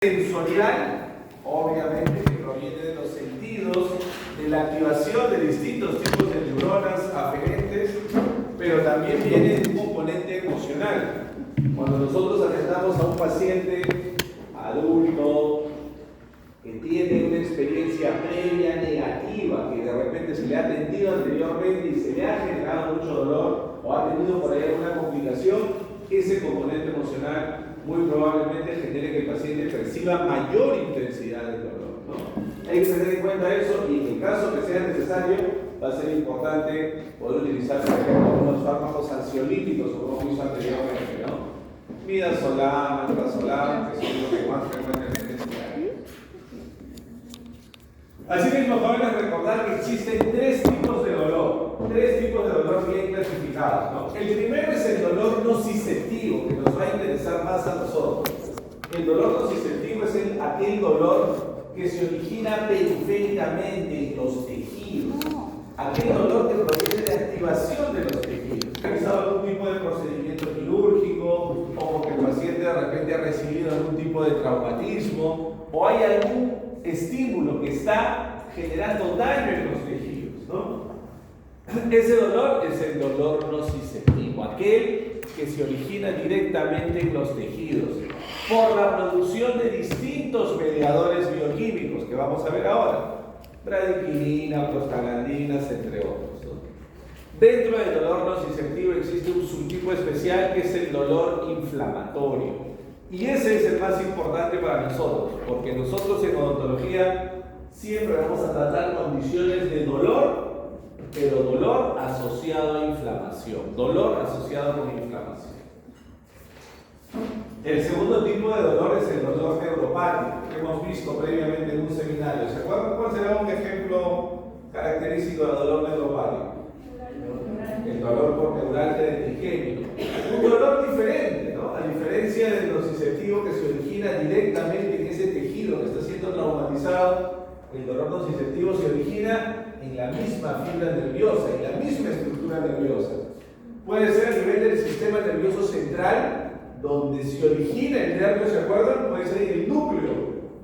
Sensorial, obviamente, que proviene de los sentidos, de la activación de distintos tipos de neuronas aferentes, pero también viene de un componente emocional. Cuando nosotros atendamos a un paciente adulto que tiene una experiencia previa negativa, que de repente se le ha atendido anteriormente y se le ha generado mucho dolor o ha tenido por ahí alguna complicación, ese componente emocional muy probablemente genere que el paciente perciba mayor intensidad del dolor, ¿no? Hay que tener en cuenta eso y en el caso que sea necesario va a ser importante poder utilizar, por ejemplo, algunos fármacos ansiolíticos como hemos visto anteriormente, ¿no? Midazolam, alprazolam, que son los que más frecuentemente se dan. Asimismo, jóvenes, recordar que existen tres tipos de dolor bien clasificados, ¿no? El primero es el dolor nociceptivo, que nos va a interesar más a nosotros. El dolor nociceptivo es aquel dolor que se origina periféricamente en los tejidos, aquel dolor que proviene de activación de los tejidos. ¿Ha realizado algún tipo de procedimiento quirúrgico o porque el paciente de repente ha recibido algún tipo de traumatismo o hay algún estímulo que está generando daño en los tejidos, ¿no? Ese dolor es el dolor nociceptivo, aquel que se origina directamente en los tejidos por la producción de distintos mediadores bioquímicos que vamos a ver ahora, bradiquinina, prostaglandinas, entre otros, ¿no? Dentro del dolor nociceptivo existe un subtipo especial que es el dolor inflamatorio. Y ese es el más importante para nosotros, porque nosotros en odontología siempre vamos a tratar condiciones de dolor, pero dolor asociado a inflamación, dolor asociado con inflamación. El segundo tipo de dolor es el dolor neuropático, que hemos visto previamente en un seminario. ¿Se acuerdan cuál será un ejemplo característico del dolor neuropático? El dolor por neuralgia del trigémino. Un dolor diferente, ¿no? A diferencia del nociceptivo que se origina directamente en ese tejido que está siendo traumatizado, el dolor nociceptivo se origina en la misma fibra nerviosa, en la misma estructura nerviosa. Puede ser a nivel del sistema nervioso central, donde se origina el nervio, ¿se acuerdan? Puede ser en el núcleo,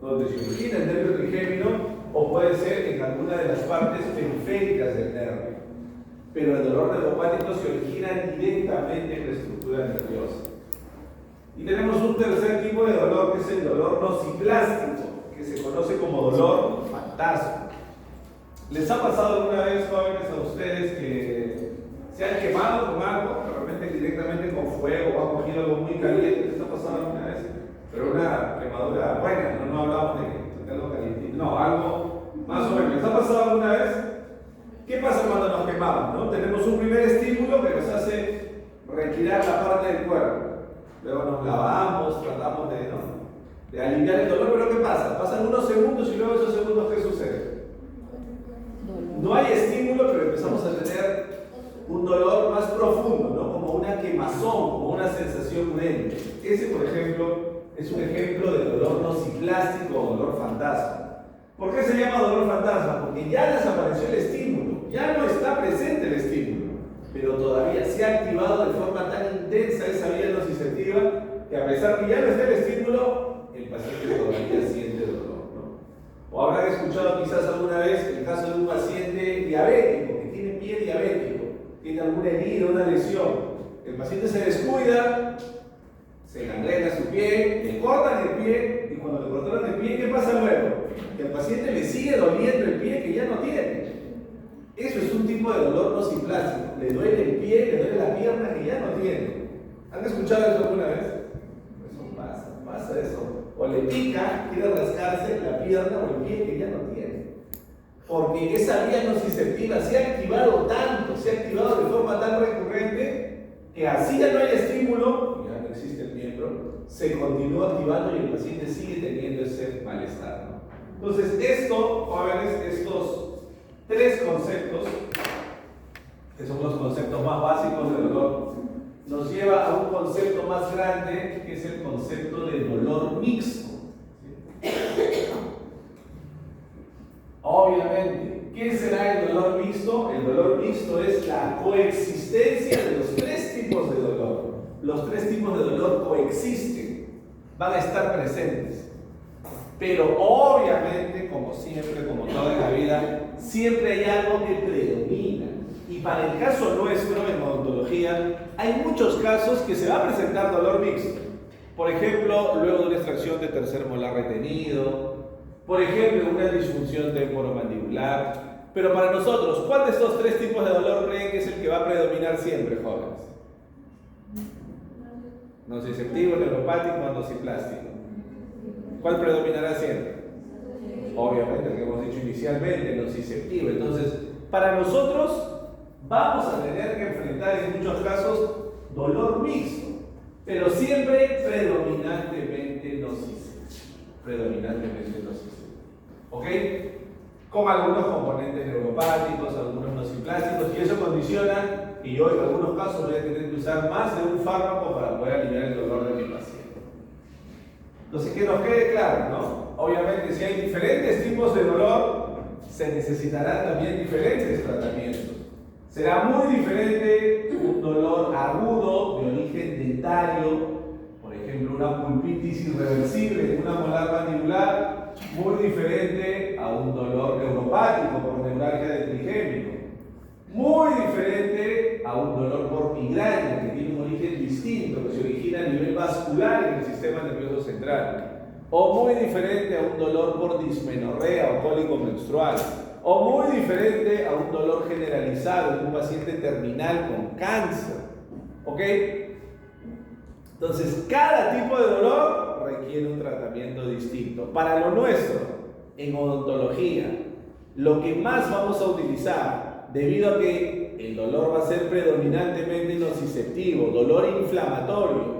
donde se origina el nervio trigémino, o puede ser en alguna de las partes periféricas del nervio. Pero el dolor neuropático se origina directamente en la estructura nerviosa. Y tenemos un tercer tipo de dolor, que es el dolor nociplástico, que se conoce como dolor fantasma. ¿Les ha pasado alguna vez, jóvenes, a ustedes que se han quemado con algo, realmente directamente con fuego, o han cogido algo muy caliente? ¿Les ha pasado alguna vez? Pero una quemadura buena, no hablamos de algo caliente, no, algo más o menos. ¿Les ha pasado alguna vez? ¿Qué pasa cuando nos quemamos, no? Tenemos un primer estímulo que nos hace retirar la parte del cuerpo. Luego nos lavamos, tratamos de aliviar el dolor, pero ¿qué pasa? Pasan unos segundos y luego esos segundos, ¿qué sucede? No hay estímulo, pero empezamos a tener un dolor más profundo, ¿no? Como una quemazón, como una sensación urente. Ese, por ejemplo, es un ejemplo de dolor nociplástico o dolor fantasma. ¿Por qué se llama dolor fantasma? Porque ya desapareció el estímulo, ya no está presente el estímulo, pero todavía se ha activado de forma tan intensa esa vía nociceptiva que a pesar que ya no está el estímulo, el paciente todavía siente dolor, ¿no? O habrán escuchado quizás alguna vez el caso de un paciente diabético, que tiene pie diabético, tiene alguna herida, una lesión. El paciente se descuida, se gangrena su pie, le cortan el pie, y cuando le cortaron el pie, ¿qué pasa luego? Que al paciente le sigue doliendo el pie que ya no tiene. Eso es un tipo de dolor nociplástico. Le duele el pie, le duele la pierna que ya no tiene. ¿Han escuchado eso alguna vez? Eso pasa eso. O le pica, quiere rascarse la pierna o el pie que ya no tiene. Porque esa vía nociceptiva se ha activado tanto, se ha activado de forma tan recurrente, que así ya no hay estímulo, ya no existe el miembro, se continúa activando y el paciente sigue teniendo ese malestar, ¿no? Entonces, esto, jóvenes, estos tres conceptos, que son los conceptos más básicos del dolor, nos lleva a un concepto más grande, que es el concepto de dolor mixto. ¿Sí? Obviamente, ¿qué será el dolor mixto? El dolor mixto es la coexistencia de los tres tipos de dolor. Los tres tipos de dolor coexisten, van a estar presentes. Pero obviamente, como siempre, como toda en la vida, siempre hay algo que predomina. Y para el caso nuestro, en odontología, hay muchos casos que se va a presentar dolor mixto. Por ejemplo, luego de una extracción de tercer molar retenido, por ejemplo, una disfunción temporomandibular. Pero para nosotros, ¿cuál de estos tres tipos de dolor creen que es el que va a predominar siempre, jóvenes? Nociceptivo, neuropático o nociplástico. ¿Cuál predominará siempre? Obviamente, el que hemos dicho inicialmente, nociceptivo. Entonces, para nosotros vamos a tener que enfrentar en muchos casos dolor mixto, pero siempre predominantemente nociceptivo. Predominantemente nociceptivo. ¿Ok? Con algunos componentes neuropáticos, algunos nociplásticos, y eso condiciona que yo en algunos casos voy a tener que usar más de un fármaco para poder aliviar el dolor de mi paciente. Entonces, que nos quede claro, ¿no? Obviamente, si hay diferentes tipos de dolor, se necesitarán también diferentes tratamientos. Será muy diferente un dolor agudo de origen dentario, por ejemplo, una pulpitis irreversible en una molar mandibular, muy diferente a un dolor neuropático por neuralgia del trigémino, muy diferente a un dolor por migraña que tiene un origen distinto, que se origina a nivel vascular en el sistema nervioso central, o muy diferente a un dolor por dismenorrea o cólico menstrual, o muy diferente a un dolor generalizado en un paciente terminal con cáncer. ¿Ok? Entonces, cada tipo de dolor requiere un tratamiento distinto. Para lo nuestro, en odontología, lo que más vamos a utilizar, debido a que el dolor va a ser predominantemente nociceptivo, dolor inflamatorio,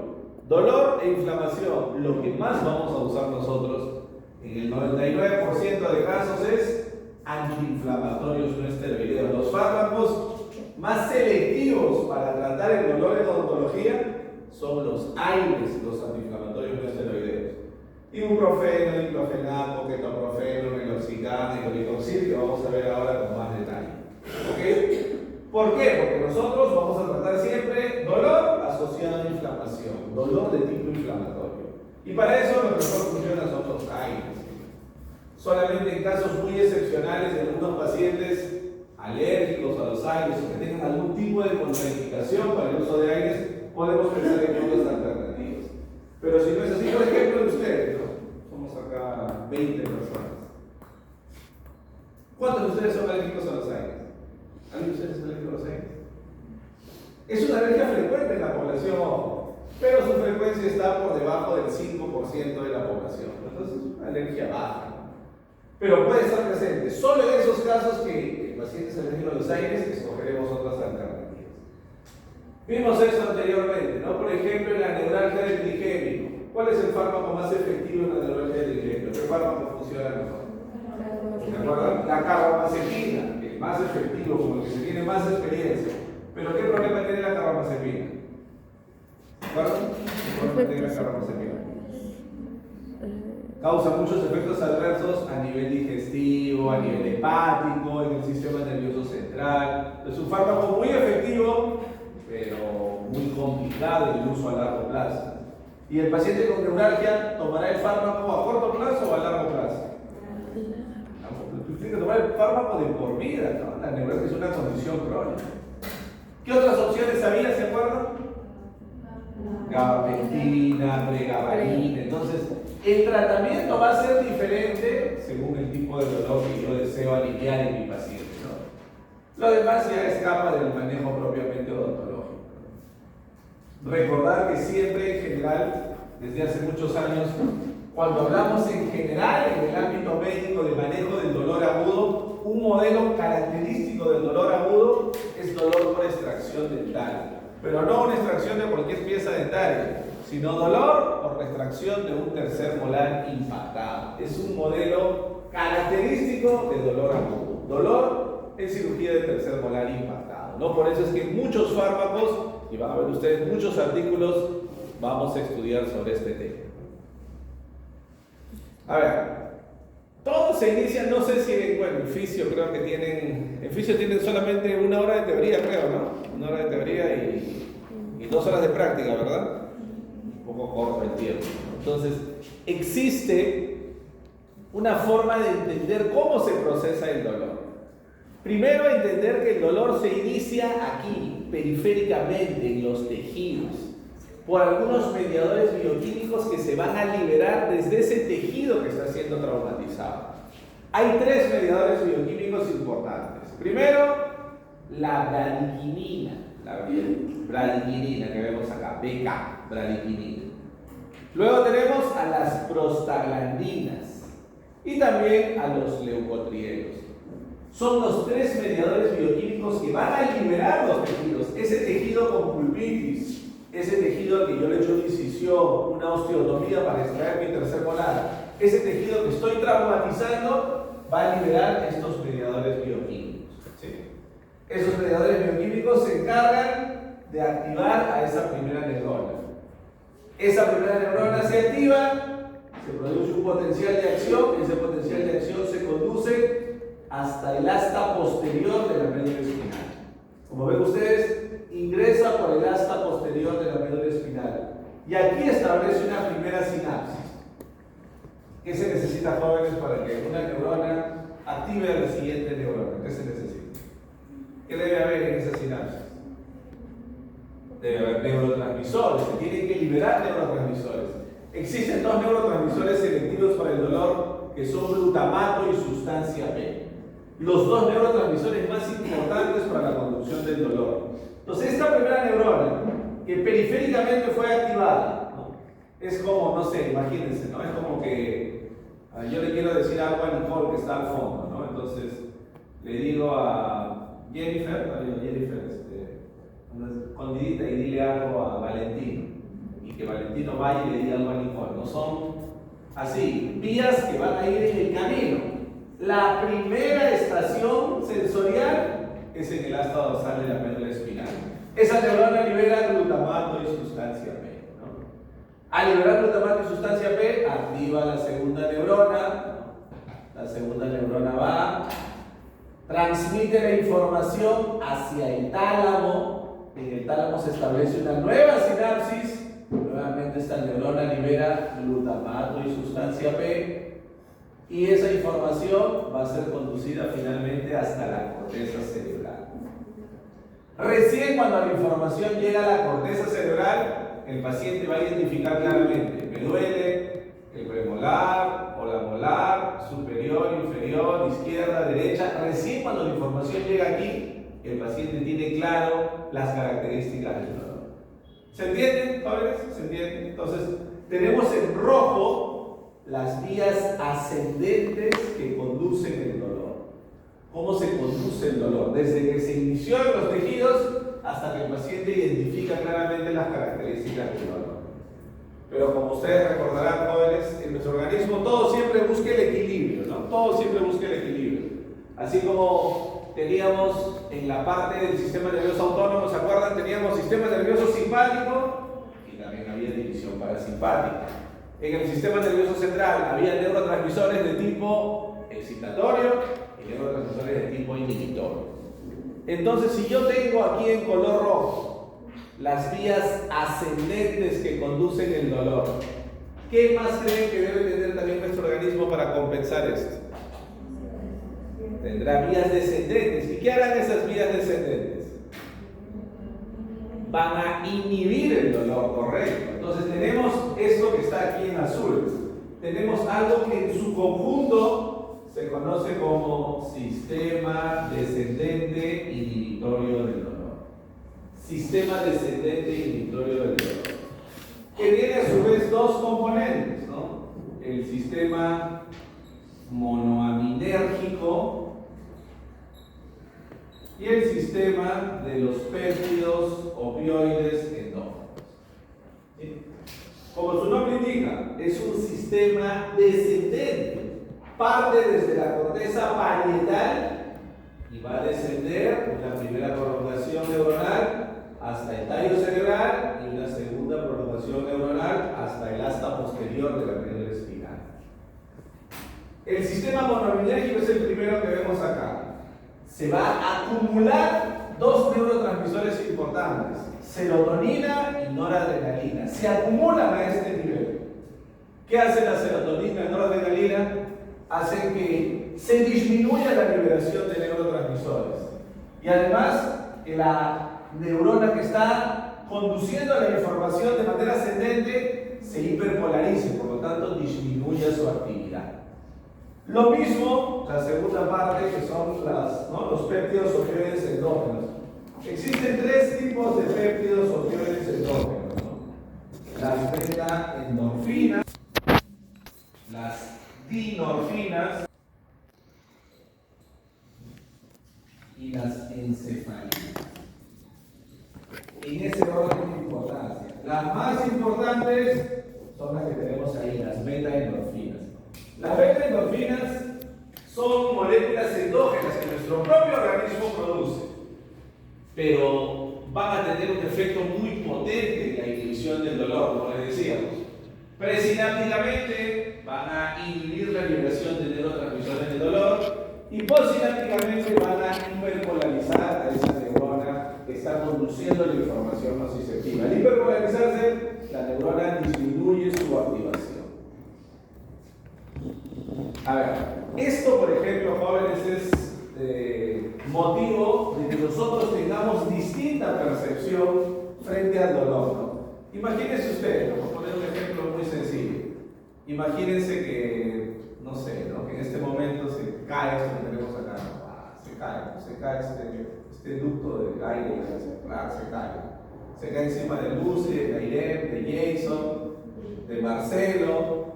dolor e inflamación, lo que más vamos a usar nosotros en el 99% de casos es antiinflamatorios no esteroideos. Los fármacos más selectivos para tratar el dolor en odontología son los AINES, los antiinflamatorios no esteroideos. Ibuprofeno, diclofenaco, ketoprofeno, meloxicam, hidroxil, que vamos a ver ahora con más detalle. ¿Ok? ¿Por qué? Porque nosotros vamos a tratar siempre dolor asociado a inflamación, dolor de tipo inflamatorio. Y para eso lo que mejor funciona son los AINES. Solamente en casos muy excepcionales de algunos pacientes alérgicos a los AINES o que tengan algún tipo de contraindicación para el uso de AINES, podemos pensar en otras alternativas. Pero si no es así, por ejemplo, de ustedes, ¿no? Somos acá 20 personas. ¿Cuántos de ustedes son alérgicos a los AINES? ¿Alguien de ustedes es alérgico a los AINES? Es una alergia frecuente en la población, pero su frecuencia está por debajo del 5% de la población. Entonces es una alergia baja. Pero puede estar presente. Solo en esos casos que el paciente es alérgico a los AINES, escogeremos otras alternativas. Vimos eso anteriormente, ¿no? Por ejemplo, en la neuralgia del trigémino. ¿Cuál es el fármaco más efectivo en la neuralgia del trigémino? ¿Qué fármaco funciona mejor? ¿Se acuerdan? La carbamazepina, el más efectivo, como el que se tiene más experiencia. ¿Pero qué problema tiene la carbamazepina? ¿Se acuerdan? ¿Qué problema tiene la carbamazepina? Causa muchos efectos adversos a nivel digestivo, a nivel hepático, en el sistema nervioso central. Es un fármaco muy efectivo, pero muy complicado en el uso a largo plazo. ¿Y el paciente con neuralgia tomará el fármaco a corto plazo o a largo plazo? Tiene que tomar el fármaco de por vida, ¿no? La neuralgia es una condición crónica. ¿Qué otras opciones había, se acuerdan? Gabapentina, pregabalina. Entonces, el tratamiento va a ser diferente según el tipo de dolor que yo deseo aliviar en mi paciente, ¿no? Lo demás ya escapa del manejo propiamente odontológico. Recordar que siempre, en general, desde hace muchos años, cuando hablamos en general en el ámbito médico de manejo del dolor agudo, un modelo característico del dolor agudo es dolor por extracción dental. Pero no una extracción de cualquier pieza dentaria, sino dolor por extracción de un tercer molar impactado. Es un modelo característico de dolor agudo. Dolor en cirugía de tercer molar impactado, ¿no? Por eso es que muchos fármacos, y van a ver ustedes muchos artículos, vamos a estudiar sobre este tema. A ver, todo se inicia, no sé si, bueno, en fisio creo que en fisio tienen solamente 1 hora de teoría, creo, ¿no? 1 hora de teoría y 2 horas de práctica, ¿verdad? Un poco corto el tiempo. Entonces, existe una forma de entender cómo se procesa el dolor. Primero, entender que el dolor se inicia aquí, periféricamente, en los tejidos, por algunos mediadores bioquímicos que se van a liberar desde ese tejido que está siendo traumatizado. Hay tres mediadores bioquímicos importantes. Primero, la bradiquinina, que vemos acá, BK, bradiquinina. Luego tenemos a las prostaglandinas y también a los leucotrienos. Son los tres mediadores bioquímicos que van a liberar los tejidos. Ese tejido con pulpitis, ese tejido al que yo le he hecho una incisión, una osteotomía para extraer mi tercer molar, ese tejido que estoy traumatizando va a liberar estos mediadores bioquímicos. ¿Sí? Esos mediadores bioquímicos se encargan de activar a esa primera neurona. Esa primera neurona se activa, se produce un potencial de acción, ese potencial de acción se conduce hasta el asta posterior de la médula espinal. Como ven ustedes, ingresa por el asta posterior de la médula espinal y aquí establece una primera sinapsis. ¿Qué se necesita, jóvenes, para que una neurona active a la siguiente neurona? ¿Qué se necesita? ¿Qué debe haber en esa sinapsis? Debe haber neurotransmisores, se tienen que liberar neurotransmisores. Existen dos neurotransmisores selectivos para el dolor que son glutamato y sustancia P. Los dos neurotransmisores más importantes para la conducción del dolor. Entonces, esta primera neurona, que periféricamente fue activada, ¿no? Es como, no sé, imagínense, ¿no? Es como que yo le quiero decir algo a Nicole que está al fondo, ¿no? Entonces, le digo a Jennifer, escondidita, y dile algo a Valentino. Y que Valentino vaya y le diga algo a Nicole. No son así, vías que van a ir en el camino. La primera estación sensorial es en el asta dorsal de la médula espinal. Esa neurona libera glutamato y sustancia P, ¿no? Al liberar glutamato y sustancia P, activa la segunda neurona, ¿no? La segunda neurona va, transmite la información hacia el tálamo. En el tálamo se establece una nueva sinapsis. Nuevamente esta neurona libera glutamato y sustancia P. Y esa información va a ser conducida finalmente hasta la corteza cerebral. Recién cuando la información llega a la corteza cerebral, el paciente va a identificar claramente: me duele el premolar o la molar, superior, inferior, izquierda, derecha. Recién cuando la información llega aquí, el paciente tiene claro las características del dolor. ¿Se entienden, jóvenes? ¿Se entienden? Entonces, tenemos en rojo las vías ascendentes que conducen el dolor. ¿Cómo se conduce el dolor? Desde que se inició en los tejidos hasta que el paciente identifica claramente las características del dolor. Pero como ustedes recordarán, jóvenes, en nuestro organismo todo siempre busca el equilibrio, ¿no? Todo siempre busca el equilibrio. Así como teníamos en la parte del sistema nervioso autónomo, ¿se acuerdan? Teníamos sistema nervioso simpático y también había división parasimpática. En el sistema nervioso central había neurotransmisores de tipo excitatorio y neurotransmisores de tipo inhibitorio. Entonces, si yo tengo aquí en color rojo las vías ascendentes que conducen el dolor, ¿qué más creen que debe tener también nuestro organismo para compensar esto? Tendrá vías descendentes. ¿Y qué harán esas vías descendentes? Van a inhibir el dolor, correcto. Entonces tenemos esto que está aquí en azul. Tenemos algo que en su conjunto se conoce como sistema descendente inhibitorio del dolor. Sistema descendente inhibitorio del dolor. Que tiene a su vez dos componentes, ¿no? El sistema monoaminérgico y el sistema de los péptidos opioides endógenos. ¿Sí? Como su nombre indica, es un sistema descendente. Parte desde la corteza parietal y va a descender una primera prolongación neuronal hasta el tallo cerebral y una segunda prolongación neuronal hasta el asta posterior de la médula espinal. El sistema monoaminérgico es el primero que vemos acá. Se va a acumular dos neurotransmisores importantes, serotonina y noradrenalina. Se acumulan a este nivel. ¿Qué hace la serotonina y noradrenalina? hacen que se disminuya la liberación de neurotransmisores. Y además, la neurona que está conduciendo la información de manera ascendente se hiperpolarice, por lo tanto disminuya su actividad. Lo mismo, la segunda parte, que son los péptidos opioides endógenos. Existen tres tipos de péptidos opioides endógenos, ¿no? Las beta-endorfinas, las dinorfinas y las encefalinas. En ese orden de importancia. Las más importantes son las que tenemos ahí, las beta-endorfinas. Las beta-endorfinas son moléculas endógenas que nuestro propio organismo produce, pero van a tener un efecto muy potente en la inhibición del dolor, como les decíamos. Presinápticamente van a inhibir la liberación de neurotransmisores del dolor y postsinápticamente van a hiperpolarizar a esa neurona que está conduciendo la información nociceptiva. Al hiperpolarizarse, la neurona disminuye su activación. A ver, esto por ejemplo, jóvenes, es motivo de que nosotros tengamos distinta percepción frente al dolor, ¿no? Imagínense ustedes, vamos a poner un ejemplo muy sencillo. Imagínense que, no sé, ¿no? Que en este momento se cae esto que tenemos acá, ¿no? Se cae este ducto de aire, se cae encima de Lucy, de Irene, de Jason, de Marcelo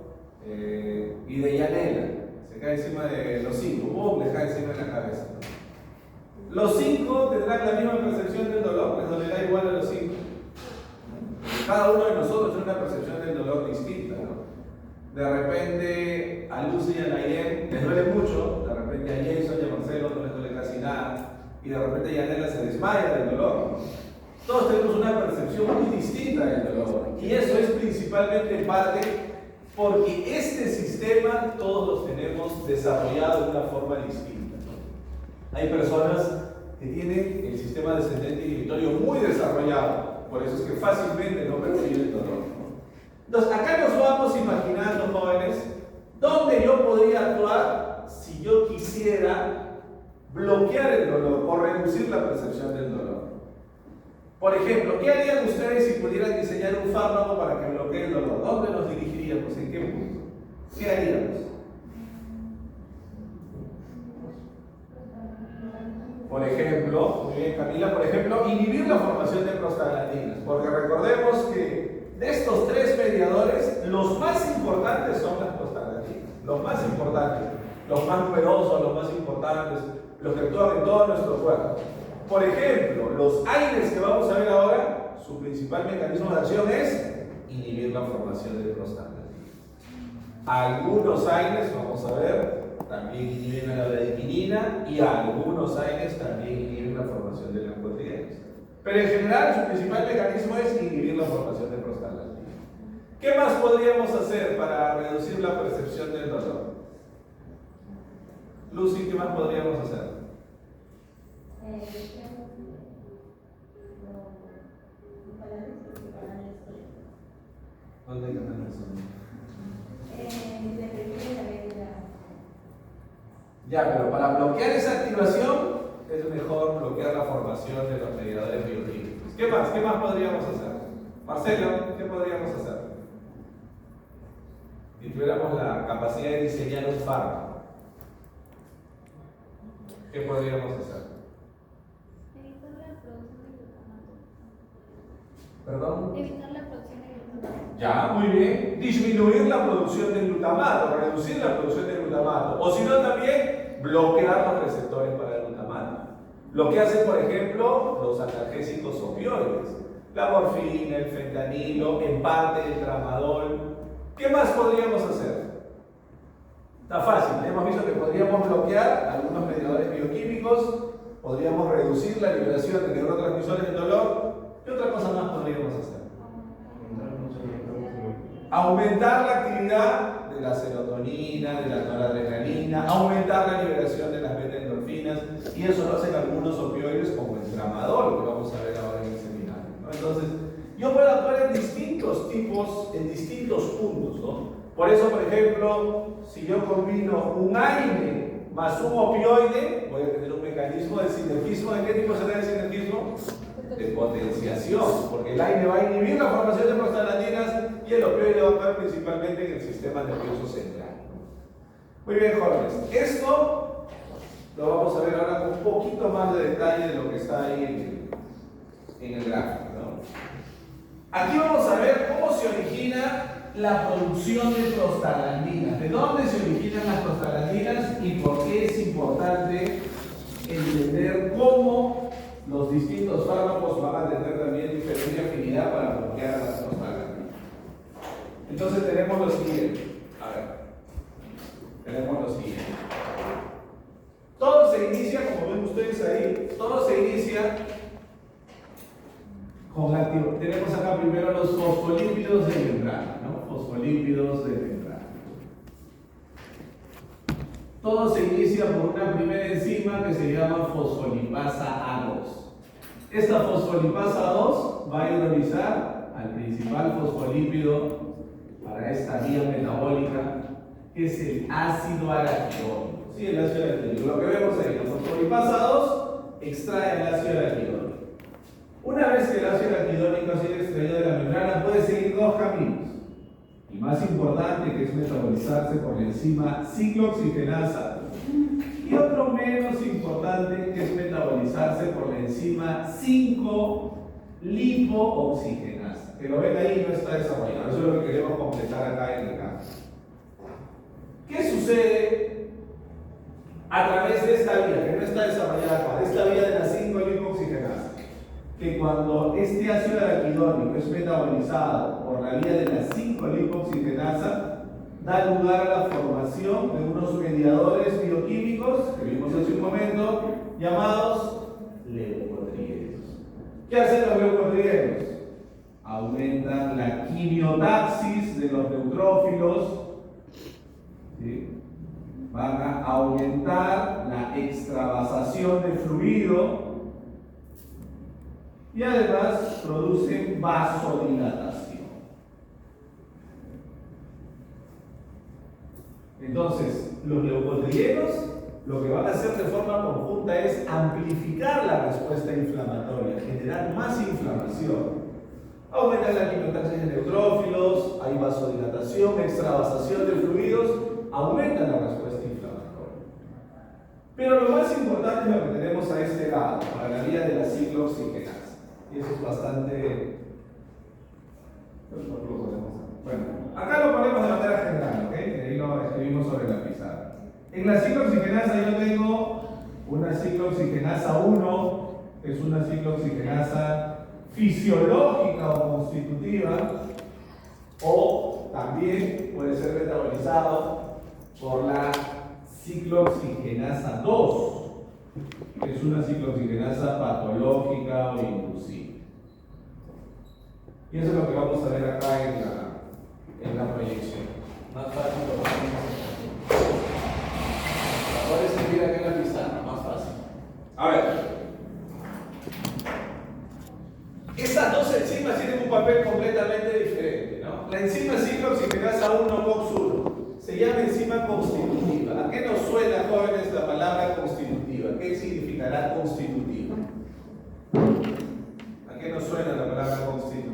y de Yanela. Se cae encima de los cinco, ¡pum!, les cae encima de la cabeza. Los cinco tendrán la misma percepción del dolor, les dolerá igual a los cinco. Cada uno de nosotros tiene una percepción del dolor distinta, ¿no? De repente a Lucy y a Nayen les duele mucho, de repente a Jason y a Marcelo no les duele casi nada, y de repente Yanela se desmaya del dolor, ¿no? Todos tenemos una percepción muy distinta del dolor, y eso es principalmente en parte porque este sistema todos los tenemos desarrollado de una forma distinta, ¿no? Hay personas que tienen el sistema descendente inhibitorio muy desarrollado, por eso es que fácilmente no perciben el dolor, ¿no? Entonces, acá nos vamos imaginando, jóvenes, dónde yo podría actuar si yo quisiera bloquear el dolor o reducir la percepción del dolor. Por ejemplo, ¿qué harían ustedes si pudieran diseñar un fármaco para que bloquee el dolor? ¿Dónde nos dirigiríamos? ¿En qué punto? ¿Qué haríamos? Por ejemplo, muy bien Camila, por ejemplo, inhibir la formación de prostaglandinas, porque recordemos que de estos tres mediadores, los más importantes son las prostaglandinas, los más importantes, los más numerosos, los más importantes, los que actúan en todo nuestro cuerpo. Por ejemplo, los AINES que vamos a ver ahora, su principal mecanismo de acción es inhibir la formación de prostaglandinas. Algunos AINES, vamos a ver, también inhiben la bradykinin y algunos AINES también inhiben la formación de leucotrienes. Pero en general su principal mecanismo es inhibir la formación de prostaglandina. ¿Qué más podríamos hacer para reducir la percepción del dolor? Lucy, ¿qué más podríamos hacer? ¿Dónde hay canales? Ya, pero para bloquear esa activación es mejor bloquear la formación de los mediadores bioquímicos. ¿Qué más? ¿Qué más podríamos hacer? Marcelo, ¿qué podríamos hacer? Si tuviéramos la capacidad de diseñar un fármaco, ¿qué podríamos hacer? Evitar la producción de glutamato. ¿Perdón? Evitar la producción de glutamato. Ya, muy bien. Disminuir la producción de glutamato, reducir la producción de glutamato. O si no, también bloquear los receptores para el glutamato. Lo que hacen, por ejemplo, los analgésicos opioides. La morfina, el fentanilo, en parte el tramadol. ¿Qué más podríamos hacer? Está fácil. Hemos visto que podríamos bloquear algunos mediadores bioquímicos, podríamos reducir la liberación de neurotransmisores del dolor. ¿Qué otra cosa más podríamos hacer? Aumentar la actividad de la serotonina, de la noradrenalina, aumentar la liberación de las beta-endorfinas, y eso lo hacen algunos opioides como el tramadol, que vamos a ver ahora en el seminario, ¿no? Entonces, yo puedo actuar en distintos tipos, en distintos puntos, ¿no? Por eso, por ejemplo, si yo combino un AINE más un opioide, voy a tener un mecanismo de sinergismo. ¿De qué tipo será el sinergismo? De potenciación, porque el AINE va a inhibir la formación de prostaglandinas y el opioide va a actuar principalmente en el sistema nervioso central. Muy bien, jóvenes. Esto lo vamos a ver ahora con un poquito más de detalle de lo que está ahí en el gráfico, ¿no? Aquí vamos a ver cómo se origina la producción de prostaglandinas. ¿De dónde se originan las prostaglandinas y por qué es importante entender cómo los distintos fármacos van a tener también diferente afinidad para bloquear las prostaglandinas? Entonces tenemos lo siguiente. A ver, tenemos lo siguiente. Todo se inicia, como ven ustedes ahí, todo se inicia con la actividad. Tenemos acá primero los fosfolípidos de membrana, ¿no? Fosfolípidos de membrana. Todo se inicia por una primera enzima que se llama fosfolipasa A2. Esta fosfolipasa A2 va a hidrolizar al principal fosfolípido para esta vía metabólica, que es el ácido araquidónico. Sí, el ácido araquidónico. Lo que vemos ahí, la fosfolipasa A2 extrae el ácido araquidónico. Una vez que el ácido araquidónico ha sido extraído de la membrana, puede seguir dos caminos. El más importante, que es metabolizarse por la enzima ciclooxigenasa, y otro menos importante, que es metabolizarse por la enzima 5-lipooxigenasa. Que lo ven ahí, no está desarrollado. Eso es lo que queremos completar acá en el campo. ¿Qué sucede a través de esta vía, que no está desarrollada acá, de esta vía de la 5-lipooxigenasa? Que cuando este ácido araquidónico es metabolizado por la vía de la 5-lipooxigenasa, da lugar a la formación de unos mediadores bioquímicos, que vimos hace un momento, llamados leucotrienos. ¿Qué hacen los leucotrienos? Aumentan la quimiotaxis de los neutrófilos, ¿sí? Van a aumentar la extravasación de fluido y además producen vasodilatación. Entonces, los leucotrienos lo que van a hacer de forma conjunta es amplificar la respuesta inflamatoria, generar más inflamación. Aumentan la quimiotaxis de neutrófilos, hay vasodilatación, extravasación de fluidos, aumentan la respuesta inflamatoria. Pero lo más importante es lo que tenemos a este lado, para la vía de la ciclooxigenasa. Y eso es bastante... Bueno, acá lo ponemos de manera general, ¿ok? Ahí lo escribimos sobre la pizarra. En la ciclooxigenasa yo tengo una ciclooxigenasa 1, que es una ciclooxigenasa fisiológica o constitutiva, o también puede ser metabolizado por la ciclooxigenasa 2, que es una ciclooxigenasa patológica o inducible. Y eso es lo que vamos a ver acá en la proyección. Más fácil lo ponemos. Ahora escribir acá en la pizarra, más fácil. A ver. Estas dos enzimas tienen un papel completamente diferente, ¿no? La enzima ciclooxigenasa 1, COX-1, se llama enzima constitutiva. ¿A qué nos suena, jóvenes, la palabra constitutiva? ¿Qué significará constitutiva? ¿A qué nos suena la palabra constitutiva?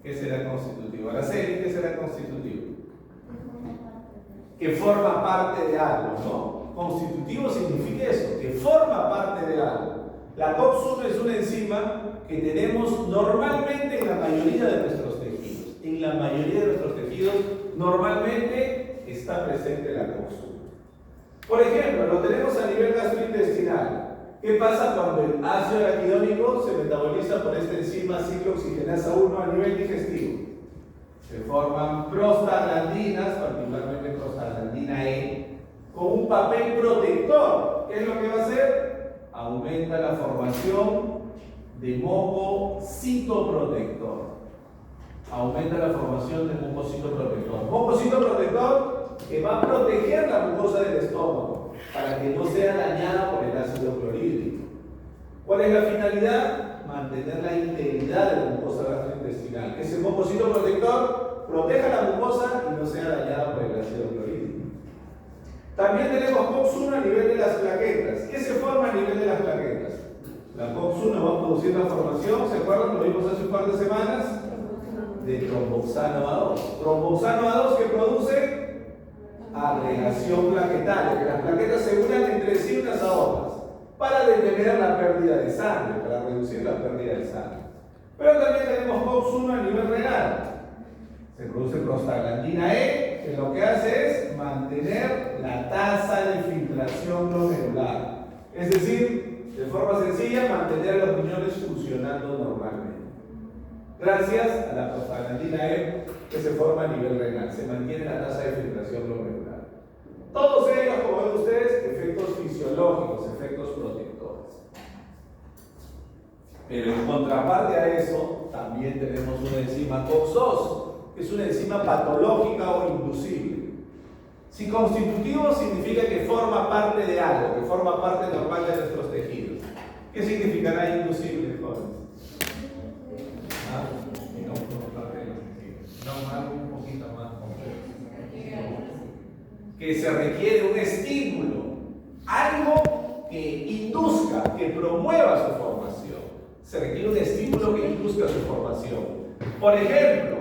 ¿Qué será constitutivo? Araceli, ¿qué será constitutivo? Que forma parte de algo, ¿no? Constitutivo significa eso, que forma parte de algo. La COX-1 es una enzima que tenemos normalmente en la mayoría de nuestros tejidos. En la mayoría de nuestros tejidos normalmente está presente la COX-1. Por ejemplo, lo tenemos a nivel gastrointestinal. ¿Qué pasa cuando el ácido araquidónico se metaboliza por esta enzima ciclooxigenasa 1 a nivel digestivo? Se forman prostaglandinas, particularmente prostaglandina E, con un papel protector. ¿Qué es lo que va a hacer? Aumenta la formación de mucocitoprotector. Aumenta la formación de mucocitoprotector. Mucocitoprotector que va a proteger la mucosa del estómago para que no sea dañada por el ácido clorhídrico. ¿Cuál es la finalidad? Mantener mantener la integridad de la mucosa gastrointestinal. Que ese mucosito protector proteja la mucosa y no sea dañada por el ácido clorhídrico. También tenemos COX-1 a nivel de las plaquetas. ¿Qué se forma a nivel de las plaquetas? La COX-1 va a producir la formación, ¿se acuerdan? Lo vimos hace un par de semanas, de tromboxano A2. Tromboxano A2 que produce agregación plaquetaria, que las plaquetas se unan entre sí unas a otras, para detener la pérdida de sangre, para reducir la pérdida de sangre. Pero también tenemos COX-1 a nivel renal. Se produce prostaglandina E, que lo que hace es mantener la tasa de filtración glomerular. Es decir, de forma sencilla, mantener a los riñones funcionando normalmente. Gracias a la prostaglandina E que se forma a nivel renal, se mantiene la tasa de filtración glomerular. Todos ellos, como ven ustedes, efectos fisiológicos, efectos protectores. Pero en contraparte a eso, también tenemos una enzima COX-2, que es una enzima patológica o inducible. Si constitutivo significa que forma parte de algo, que forma parte normal de nuestros tejidos. ¿Qué significará inducible, jóvenes? Que no forma parte de los tejidos. No, algo un poquito más complejo. Que se requiere un estímulo, algo que induzca, que promueva su formación. Se requiere un estímulo que induzca su formación. Por ejemplo,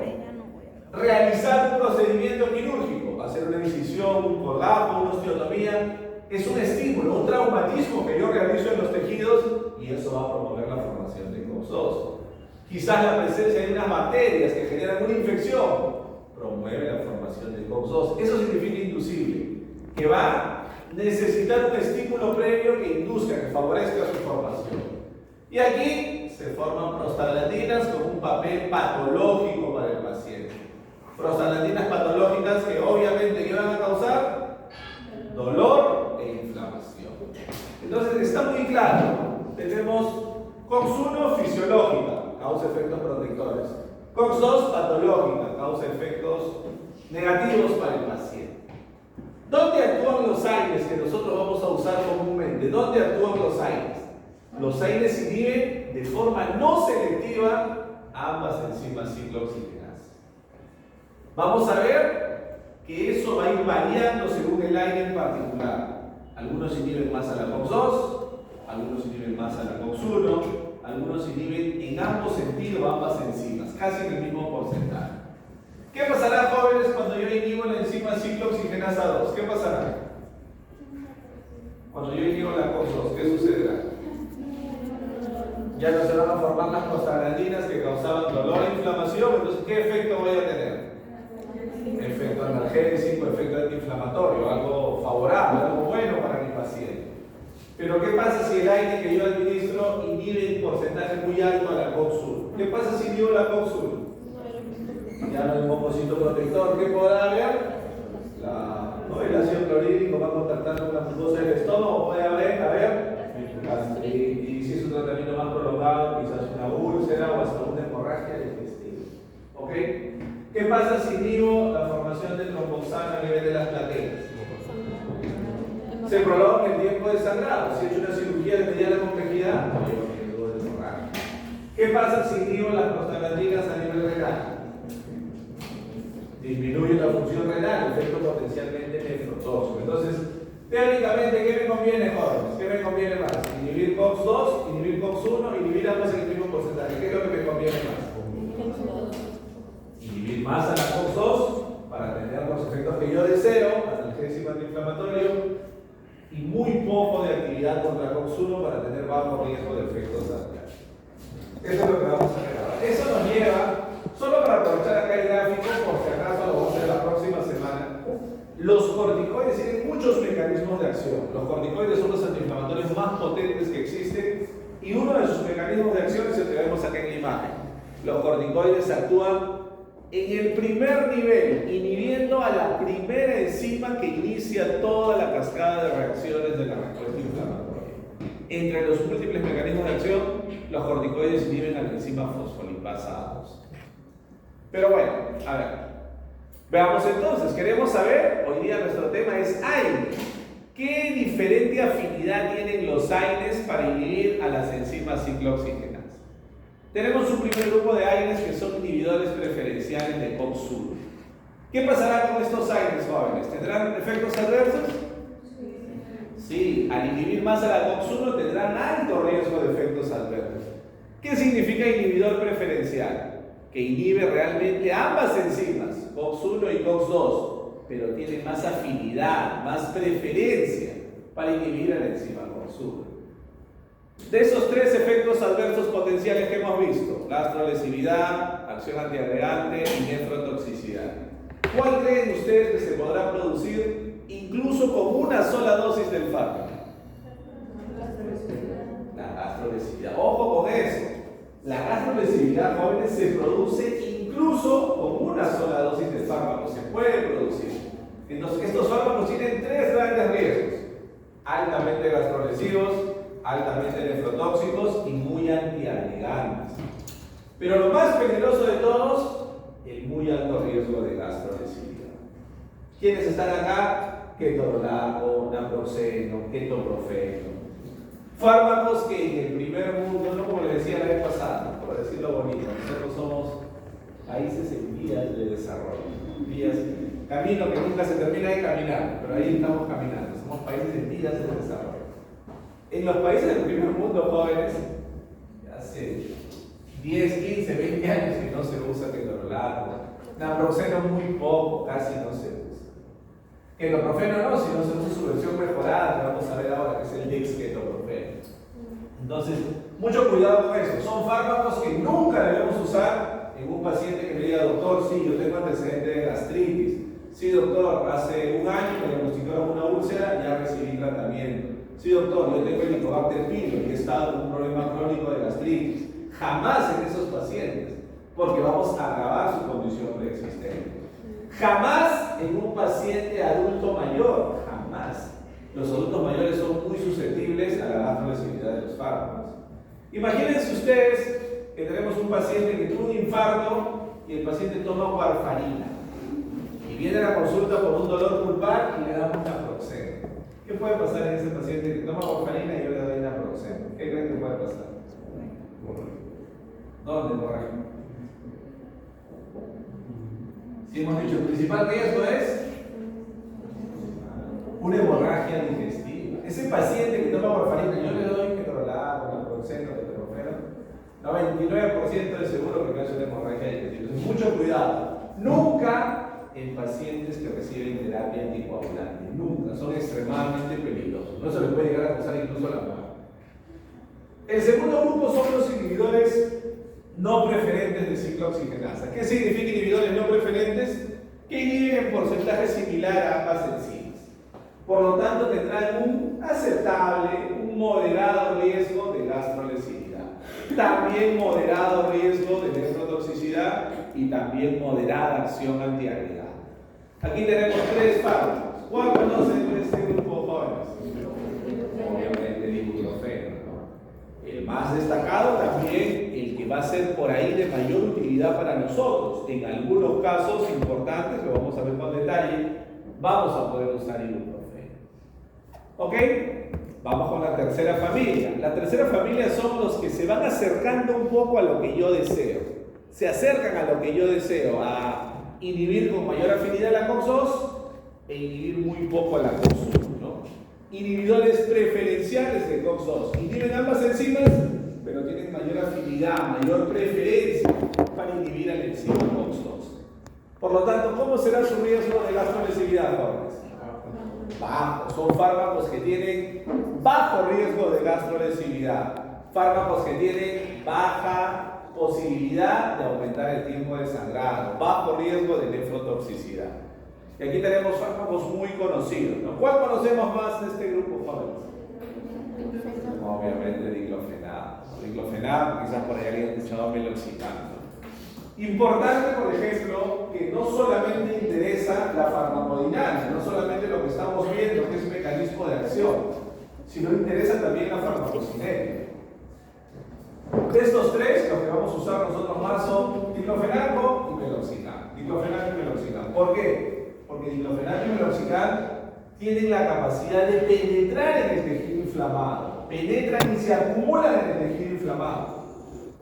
realizar un procedimiento quirúrgico, hacer una incisión, un colapso, una osteotomía, es un estímulo, un traumatismo que yo realizo en los tejidos y eso va a promover la formación de COX-2. Quizás la presencia de unas bacterias que generan una infección promueve la formación de COX-2. Eso significa inducible, que va a necesitar un estímulo previo que induzca, que favorezca su formación. Y aquí se forman prostaglandinas con un papel patológico para el paciente. Prostaglandinas patológicas que obviamente ¿qué van a causar? Dolor e inflamación. Entonces está muy claro. Tenemos COX-1 fisiológica, causa efectos protectores. COX-2 patológica, causa efectos negativos para el paciente. ¿Dónde actúan los AINES que nosotros vamos a usar comúnmente? ¿Dónde actúan los AINES? Los AINES inhiben de forma no selectiva ambas enzimas ciclooxigenasas. Vamos a ver que eso va a ir variando según el AINE en particular. Algunos inhiben más a la COX-2, algunos inhiben más a la COX-1, algunos inhiben en ambos sentidos ambas enzimas, casi en el mismo porcentaje. ¿Qué pasará, jóvenes, cuando yo inhibo la enzima ciclooxigenasa 2? ¿Qué pasará? Cuando yo inhibo la COX-2, ¿qué sucederá? Ya no se van a formar las prostaglandinas que causaban dolor e inflamación, entonces ¿qué efecto voy a tener? Efecto analgésico, efecto antiinflamatorio, algo favorable, algo bueno para mi paciente. Pero ¿qué pasa si el AINE que yo administro inhibe un porcentaje muy alto a la COX-1? ¿Qué pasa si inhibo la COX-1? Ya no hay un mucosito protector. ¿Qué podrá haber? El ácido clorhídrico va contactando con la mucosa del estómago, puede haber, y si es un tratamiento más prolongado, quizás una úlcera o hasta una hemorragia del intestino. ¿Ok? ¿Qué pasa si inhibo la formación de tromboxano a nivel de las plaquetas? Se prolonga el tiempo de sangrado. Si he hecho una cirugía de mediana complejidad, mayor riesgo de hemorragia. ¿Qué pasa si inhibo las prostaglandinas a nivel renal? Disminuye la función renal, efecto potencialmente nefrotóxico. Entonces, teóricamente, ¿qué me conviene, jóvenes? ¿Qué me conviene más? ¿Inhibir COX-2, inhibir COX-1, inhibir ambas en el mismo porcentaje? ¿Qué es lo que me conviene más? Inhibir más a la COX-2 para tener los efectos que yo deseo, analgésico antiinflamatorio, y muy poco de actividad contra COX-1 para tener bajo riesgo de efectos adversos. Eso es lo que vamos a ver ahora. Eso nos lleva, solo para aprovechar acá el gráfico, por si acaso lo vamos a ver la próxima semana. Los corticoides tienen muchos mecanismos de acción. Los corticoides son los antiinflamatorios más potentes que existen y uno de sus mecanismos de acción es el que vemos acá en la imagen. Los corticoides actúan en el primer nivel, inhibiendo a la primera enzima que inicia toda la cascada de reacciones de la respuesta inflamatoria. Entre los múltiples mecanismos de acción, los corticoides inhiben a la enzima fosfolipasa A2. Pero bueno, a ver, veamos entonces, queremos saber, hoy día nuestro tema es AINES. ¿Qué diferente afinidad tienen los AINES para inhibir a las enzimas ciclooxigenasas? Tenemos un primer grupo de AINES que son inhibidores preferenciales de COX-1. ¿Qué pasará con estos AINES, jóvenes? ¿Tendrán efectos adversos? Sí, al inhibir más a la COX-1 tendrán alto riesgo de efectos adversos. ¿Qué significa inhibidor preferencial? Que inhibe realmente ambas enzimas, COX-1 y COX-2, pero tiene más afinidad, más preferencia para inhibir a la enzima COX-1. De esos tres efectos adversos potenciales que hemos visto, gastrolesividad, acción antiagregante y nefrotoxicidad, ¿cuál creen ustedes que se podrá producir incluso con una sola dosis del fármaco? La gastrolesividad. Ojo con eso. La gastrolesividad, jóvenes, se produce incluso con una sola dosis del fármaco. Se puede producir. Entonces, estos fármacos tienen tres grandes riesgos: altamente gastrolesivos, altamente nefrotóxicos y muy antiagregantes. Pero lo más peligroso de todos, el muy alto riesgo de gastrolesividad. ¿Quiénes están acá? Ketorolaco, naproxeno, ketoprofeno. Fármacos que en el primer mundo, no como les decía la vez pasada, por decirlo bonito, nosotros somos países en vías de desarrollo, camino que nunca se termina de caminar, pero ahí estamos caminando, somos países en vías de desarrollo. En los países del primer mundo, jóvenes, hace 10, 15, 20 años que no se usa ketorolaco, naproxeno muy poco, casi no se usa. Ketoprofeno no, sino se usa su versión mejorada, que vamos a ver ahora, que es el dexketoprofeno. Entonces, mucho cuidado con eso. Son fármacos que nunca debemos usar en un paciente que me diga: doctor, sí, yo tengo antecedentes de gastritis. Sí, doctor, hace un año me diagnosticaron una úlcera y ya recibí tratamiento. Sí, doctor, yo tengo Helicobacter pylori y he estado con un problema crónico de gastritis. Jamás en esos pacientes, porque vamos a agravar su condición preexistente. Jamás en un paciente adulto mayor, jamás. Los adultos mayores son muy susceptibles a la gastrolesividad de los fármacos. Imagínense ustedes que tenemos un paciente que tuvo un infarto y el paciente toma warfarina y viene a la consulta por un dolor pulpar y le damos naproxeno. ¿Qué puede pasar en ese paciente que toma warfarina y yo le doy naproxeno? ¿Qué creen que puede pasar? ¿Dónde hemorragia? Si hemos dicho, el principal riesgo es una hemorragia digestiva. Ese paciente que toma warfarina, yo le doy ketorolaco, naproxeno, ketoprofeno, 99% de seguro que no es una hemorragia digestiva. Entonces, mucho cuidado. Nunca en pacientes que reciben terapia anticoagulante. Nunca. Son extremadamente peligrosos. No se les puede llegar a causar incluso la muerte. El segundo grupo son los inhibidores no preferentes de ciclo oxigenasa. ¿Qué significa inhibidores no preferentes? Que inhiben en porcentaje similar a ambas enzimas. Por lo tanto, tendrán un aceptable, un moderado riesgo de gastrolesividad. También moderado riesgo de nefrotoxicidad y también moderada acción antiagregada. Aquí tenemos tres fármacos. ¿Cuál conocen de este grupo, jóvenes? Obviamente el ibuprofeno, ¿no? El más destacado también, el que va a ser por ahí de mayor utilidad para nosotros. En algunos casos importantes, lo vamos a ver con detalle, vamos a poder usar ibuprofeno. ¿Ok? Vamos con la tercera familia. La tercera familia son los que se van acercando un poco a lo que yo deseo. Se acercan a lo que yo deseo, a inhibir con mayor afinidad la COX-2 e inhibir muy poco a la COX-1, ¿no? Inhibidores preferenciales de COX-2. Inhiben ambas enzimas, pero tienen mayor afinidad, mayor preferencia para inhibir a la enzima COX-2. Por lo tanto, ¿cómo será su riesgo de gastrolesividad, jóvenes? Bajo. Son fármacos que tienen bajo riesgo de gastrolesividad. Fármacos que tienen baja posibilidad de aumentar el tiempo de sangrado, bajo riesgo de nefrotoxicidad. Y aquí tenemos fármacos muy conocidos, ¿no? ¿Cuál conocemos más de este grupo, jóvenes? Obviamente diclofenac. Diclofenac, quizás por ahí alguien ha escuchado meloxicam. Importante, por ejemplo, que no solamente interesa la farmacodinámica, no solamente lo que estamos viendo, que es mecanismo de acción, sino interesa también la farmacocinética. De estos tres, los que vamos a usar nosotros más son diclofenaco y meloxicam. Diclofenac y meloxicam. ¿Por qué? Porque diclofenac y meloxicam tienen la capacidad de penetrar en el tejido inflamado. Penetran y se acumulan en el tejido inflamado.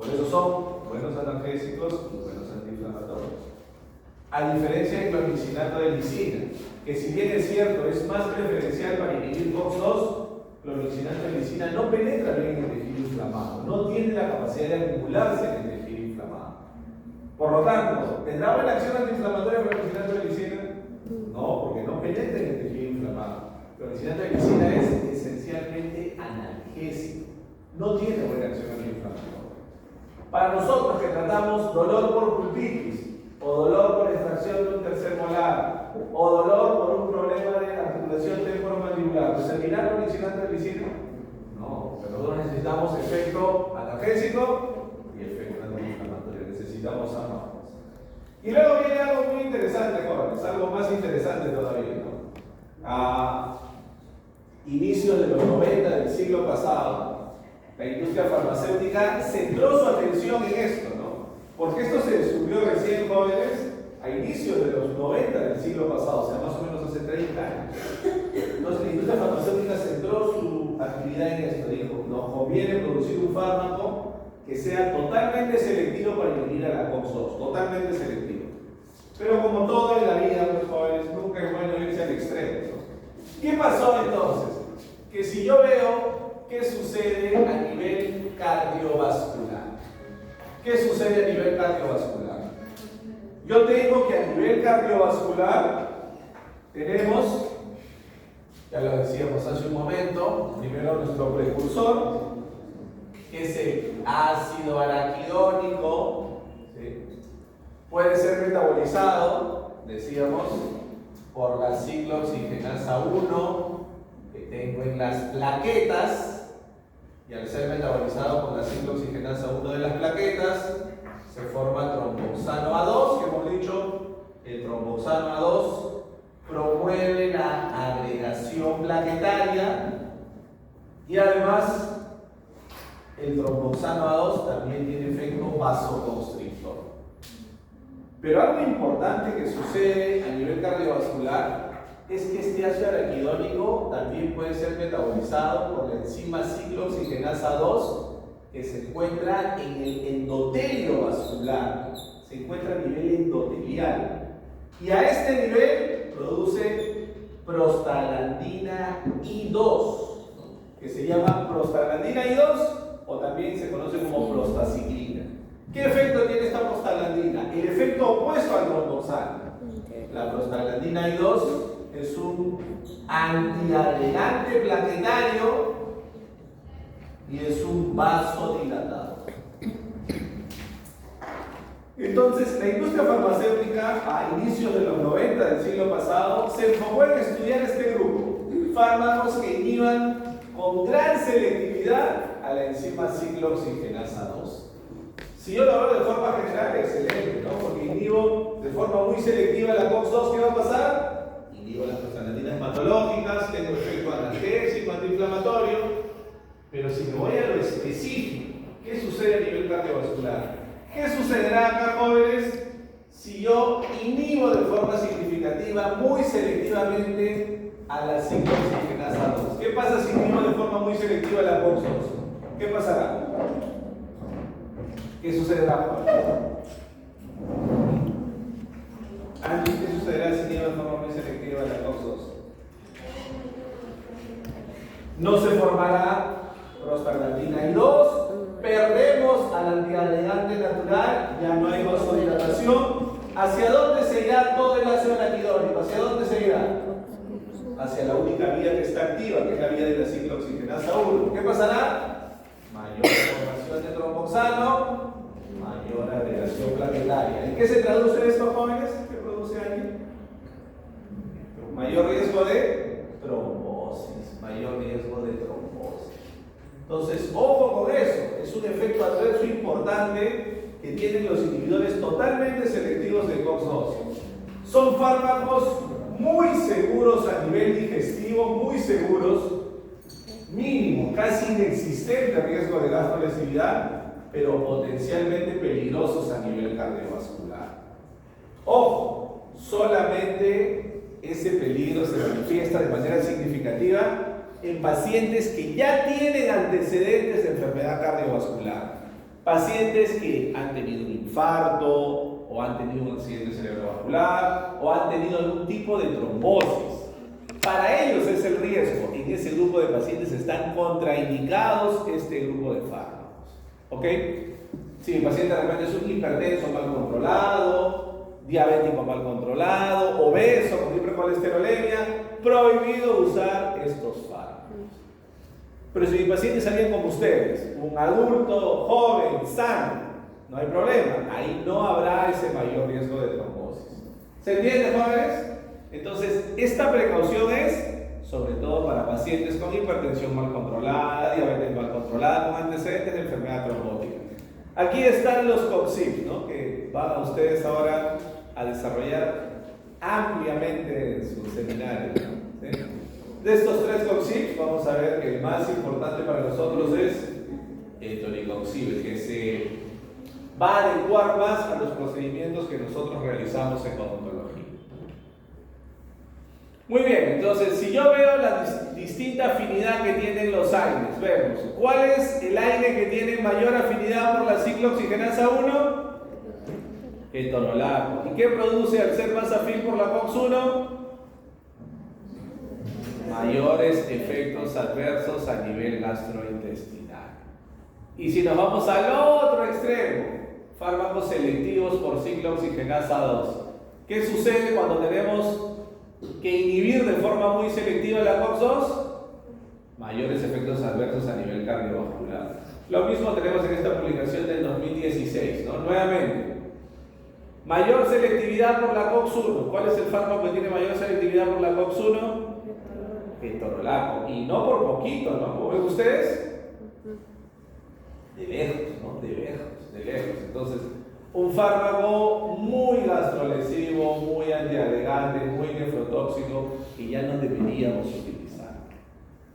Por eso son buenos analgésicos y buenos antiinflamatorios. A diferencia del clorlicinato de lisina, que si bien es cierto es más preferencial para inhibir COX-2, clorlicinato de lisina no penetra bien en el tejido inflamado, no tiene la capacidad de acumularse en el tejido inflamado. Por lo tanto, ¿tendrá buena acción antiinflamatoria el clorlicinato de lisina? No, porque no penetra en el tejido inflamado. El clorlicinato de lisina es esencialmente analgésico, no tiene buena acción antiinflamatoria. Para nosotros que tratamos dolor por pulpitis, o dolor por extracción de un tercer molar, o dolor por un problema de articulación temporomandibular, ¿pues eliminar clorlicinato de lisina? No, pero nosotros necesitamos efecto analgésico y efecto antiinflamatorio, necesitamos ambas. Y luego viene algo muy interesante, jóvenes, algo más interesante todavía, ¿no? A inicios de los 90 del siglo pasado, la industria farmacéutica centró su atención en esto, ¿no? Porque esto se descubrió recién, jóvenes, a inicios de los 90 del siglo pasado, o sea, más o menos hace 30 años. Entonces, la industria farmacéutica centró su actividad en esto. Dijo, nos conviene producir un fármaco que sea totalmente selectivo para inhibir a la COX-2, totalmente selectivo. Pero como todo en la vida, pues, jóvenes, nunca es bueno irse al extremo, ¿no? ¿Qué pasó entonces? Que si yo veo qué sucede a nivel cardiovascular, ¿qué sucede a nivel cardiovascular? Yo tengo que a nivel cardiovascular tenemos, ya lo decíamos hace un momento, primero nuestro precursor, que es el ácido araquidónico, ¿sí? Puede ser metabolizado, decíamos, por la ciclooxigenasa 1 que tengo en las plaquetas. Y al ser metabolizado por la ciclooxigenasa 1 de las plaquetas, se forma tromboxano A2, que hemos dicho, el tromboxano A2 promueve la agregación plaquetaria y además el tromboxano A2 también tiene efecto vasoconstrictor. Pero algo importante que sucede a nivel cardiovascular es que este ácido araquidónico también puede ser metabolizado por la enzima ciclooxigenasa 2 que se encuentra en el endotelio vascular, se encuentra a nivel endotelial. Y a este nivel produce prostaglandina I2, que se llama prostaglandina I2 o también se conoce como prostaciclina. ¿Qué efecto tiene esta prostaglandina? El efecto opuesto al tromboxano. La prostaglandina I2 es un antiagregante plaquetario y es un vasodilatador. Entonces, la industria farmacéutica a inicios de los 90 del siglo pasado se enfocó en estudiar este grupo, fármacos que inhiban con gran selectividad a la enzima ciclooxigenasa 2. Si yo lo hablo de forma general, excelente, ¿no? Porque inhibo de forma muy selectiva la COX-2, ¿qué va a pasar? Inhibo las prostaglandinas hematológicas, tengo efecto analgésico, antiinflamatorio. Pero si me voy a lo específico, ¿qué sucede a nivel cardiovascular? ¿Qué sucederá acá, jóvenes, si yo inhibo de forma significativa, muy selectivamente a la ciclooxigenasa 2? ¿Qué pasa si inhibo de forma muy selectiva a la COX-2? ¿Qué pasará? ¿Qué sucederá? Andy, ¿qué sucederá si inhibo de forma muy selectiva a la COX-2? No se formará prostaglandina I2, perdemos al antiagregante natural, ya no hay vasodilatación. ¿Hacia dónde se irá todo el ácido araquidónico? ¿Hacia dónde se irá? Hacia la única vía que está activa, que es la vía de la ciclooxigenasa 1. ¿Qué pasará? Mayor formación de tromboxano, mayor agregación plaquetaria. ¿En qué se traduce esto, jóvenes? ¿Qué produce ahí? Mayor riesgo de trombosis, mayor riesgo de trombosis. Entonces, ojo con eso, es un efecto adverso importante que tienen los inhibidores totalmente selectivos de COX-2. Son fármacos muy seguros a nivel digestivo, muy seguros, mínimo, casi inexistente riesgo de gastrolesividad, pero potencialmente peligrosos a nivel cardiovascular. Ojo, solamente ese peligro se manifiesta de manera significativa en pacientes que ya tienen antecedentes de enfermedad cardiovascular. Pacientes que han tenido un infarto, o han tenido un accidente cerebrovascular, o han tenido algún tipo de trombosis. Para ellos es el riesgo. En ese grupo de pacientes están contraindicados este grupo de fármacos. ¿Ok? Si mi paciente de repente es un hipertenso mal controlado, diabético mal controlado, obeso con hipercolesterolemia, prohibido usar estos fármacos. Pero si mi paciente salía como ustedes, un adulto, joven, sano, no hay problema, ahí no habrá ese mayor riesgo de trombosis. ¿Se entiende, jóvenes? Entonces, esta precaución es sobre todo para pacientes con hipertensión mal controlada, diabetes mal controlada, con antecedentes de enfermedad trombótica. Aquí están los COXIP, ¿no? Que van a ustedes ahora a desarrollar ampliamente en su seminario, ¿no? ¿Sí? De estos 3 COXIP, vamos a ver que el más importante para nosotros es el tonicoxib, el que se va a adecuar más a los procedimientos que nosotros realizamos en odontología. Muy bien, entonces si yo veo la distinta afinidad que tienen los AINES, vemos cuál es el AINE que tiene mayor afinidad por la ciclooxigenasa 1, ketonolaco. ¿Y qué produce al ser más afín por la COX-1? Mayores efectos adversos a nivel gastrointestinal. Y si nos vamos al otro extremo, fármacos selectivos por ciclooxigenasa 2. ¿Qué sucede cuando tenemos que inhibir de forma muy selectiva la COX-2? Mayores efectos adversos a nivel cardiovascular. Lo mismo tenemos en esta publicación del 2016, ¿no? Nuevamente, mayor selectividad por la COX-1. ¿Cuál es el fármaco que tiene mayor selectividad por la COX-1? Ketorolaco. Y no por poquito, ¿no? ¿Cómo ven ustedes? De lejos, ¿no? De lejos, de lejos. Entonces, un fármaco muy gastrolesivo, muy antiagregante, muy nefrotóxico, que ya no deberíamos utilizar.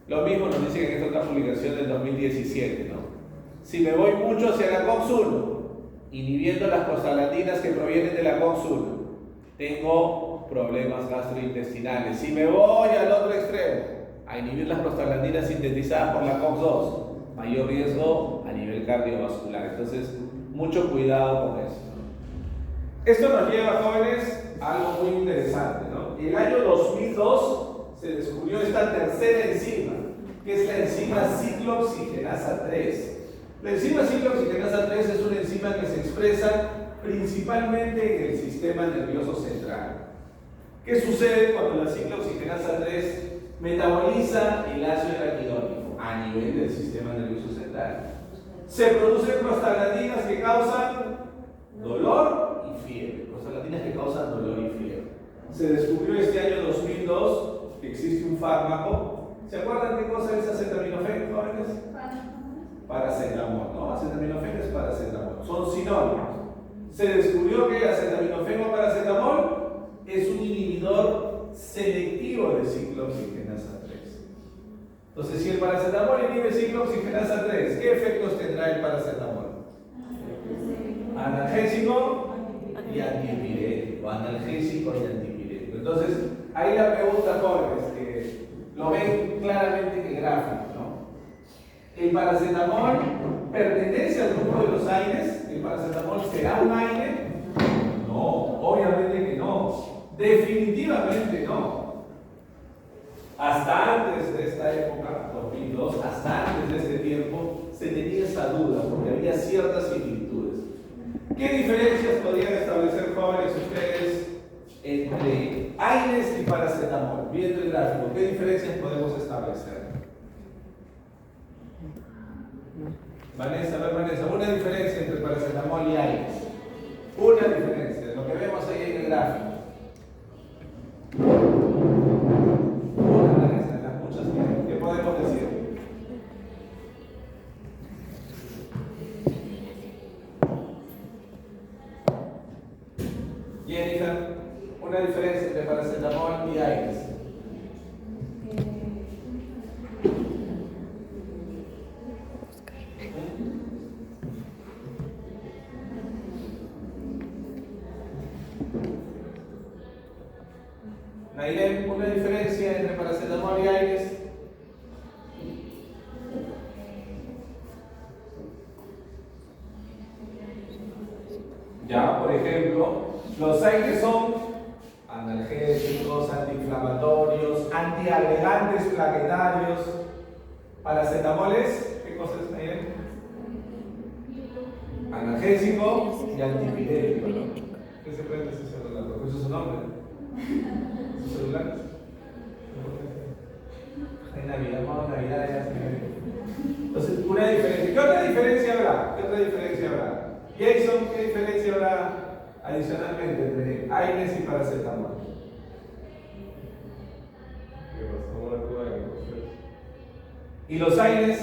Lo mismo nos dicen en esta otra publicación del 2017, ¿no? Si me voy mucho hacia la COX-1, inhibiendo las prostaglandinas que provienen de la COX-1, tengo problemas gastrointestinales. Si me voy al otro extremo, a inhibir las prostaglandinas sintetizadas por la COX-2, mayor riesgo a nivel cardiovascular. Entonces, mucho cuidado con eso. Esto nos lleva, jóvenes, a algo muy interesante, ¿no? En el año 2002 se descubrió esta tercera enzima, que es la enzima ciclooxigenasa 3. La enzima ciclooxigenasa 3 es una enzima que se expresa principalmente en el sistema nervioso central. ¿Qué sucede cuando la ciclooxigenasa 3 metaboliza el ácido araquidónico a nivel del sistema nervioso central? Se producen prostaglandinas que causan dolor y fiebre. Prostaglandinas que causan dolor y fiebre. Se descubrió este año 2002 que existe un fármaco. ¿Se acuerdan qué cosa es acetaminofén, jóvenes? Paracetamol, ¿no? Acetaminofén es paracetamol. Son sinónimos. Se descubrió que el acetaminofén o paracetamol es un inhibidor selectivo de ciclooxigenasa 3. Entonces, si el paracetamol inhibe ciclooxigenasa 3, ¿qué efectos tendrá el paracetamol? Analgésico y antipirético. Analgésico y antipirético. Entonces, ahí la pregunta, jóvenes, que lo ven claramente en el gráfico, ¿no? ¿El paracetamol pertenece al grupo de los AINES? ¿El paracetamol será un AINE? No, obviamente que no. Definitivamente no. Hasta antes de esta época, 2002, hasta antes de este tiempo, se tenía esa duda porque había ciertas similitudes. ¿Qué diferencias podrían establecer, jóvenes, ustedes entre AINES y paracetamol? Viendo el gráfico, ¿qué diferencias podemos establecer? Vanessa, a ver, Vanessa, una diferencia entre paracetamol y AINES. Una diferencia, lo que vemos ahí en el gráfico. Una de las muchas que podemos decir. Jennifer, una diferencia entre paracetamol y AINES. Nairem, una diferencia entre paracetamol y AINES. Los AINES son analgésicos, antiinflamatorios, antiagregantes plaquetarios. Paracetamoles, ¿qué cosas hay? Analgésico y antipirético, ¿no? ¿Qué se prende ese celular? Porque eso es su nombre. ¿Su celular? En Navidad, vamos a Navidad ya se ve. Entonces, una diferencia. ¿Qué otra diferencia habrá? ¿Qué otra diferencia habrá? Jason, ¿qué diferencia habrá adicionalmente entre AINES y paracetamol? ¿Y los AINES?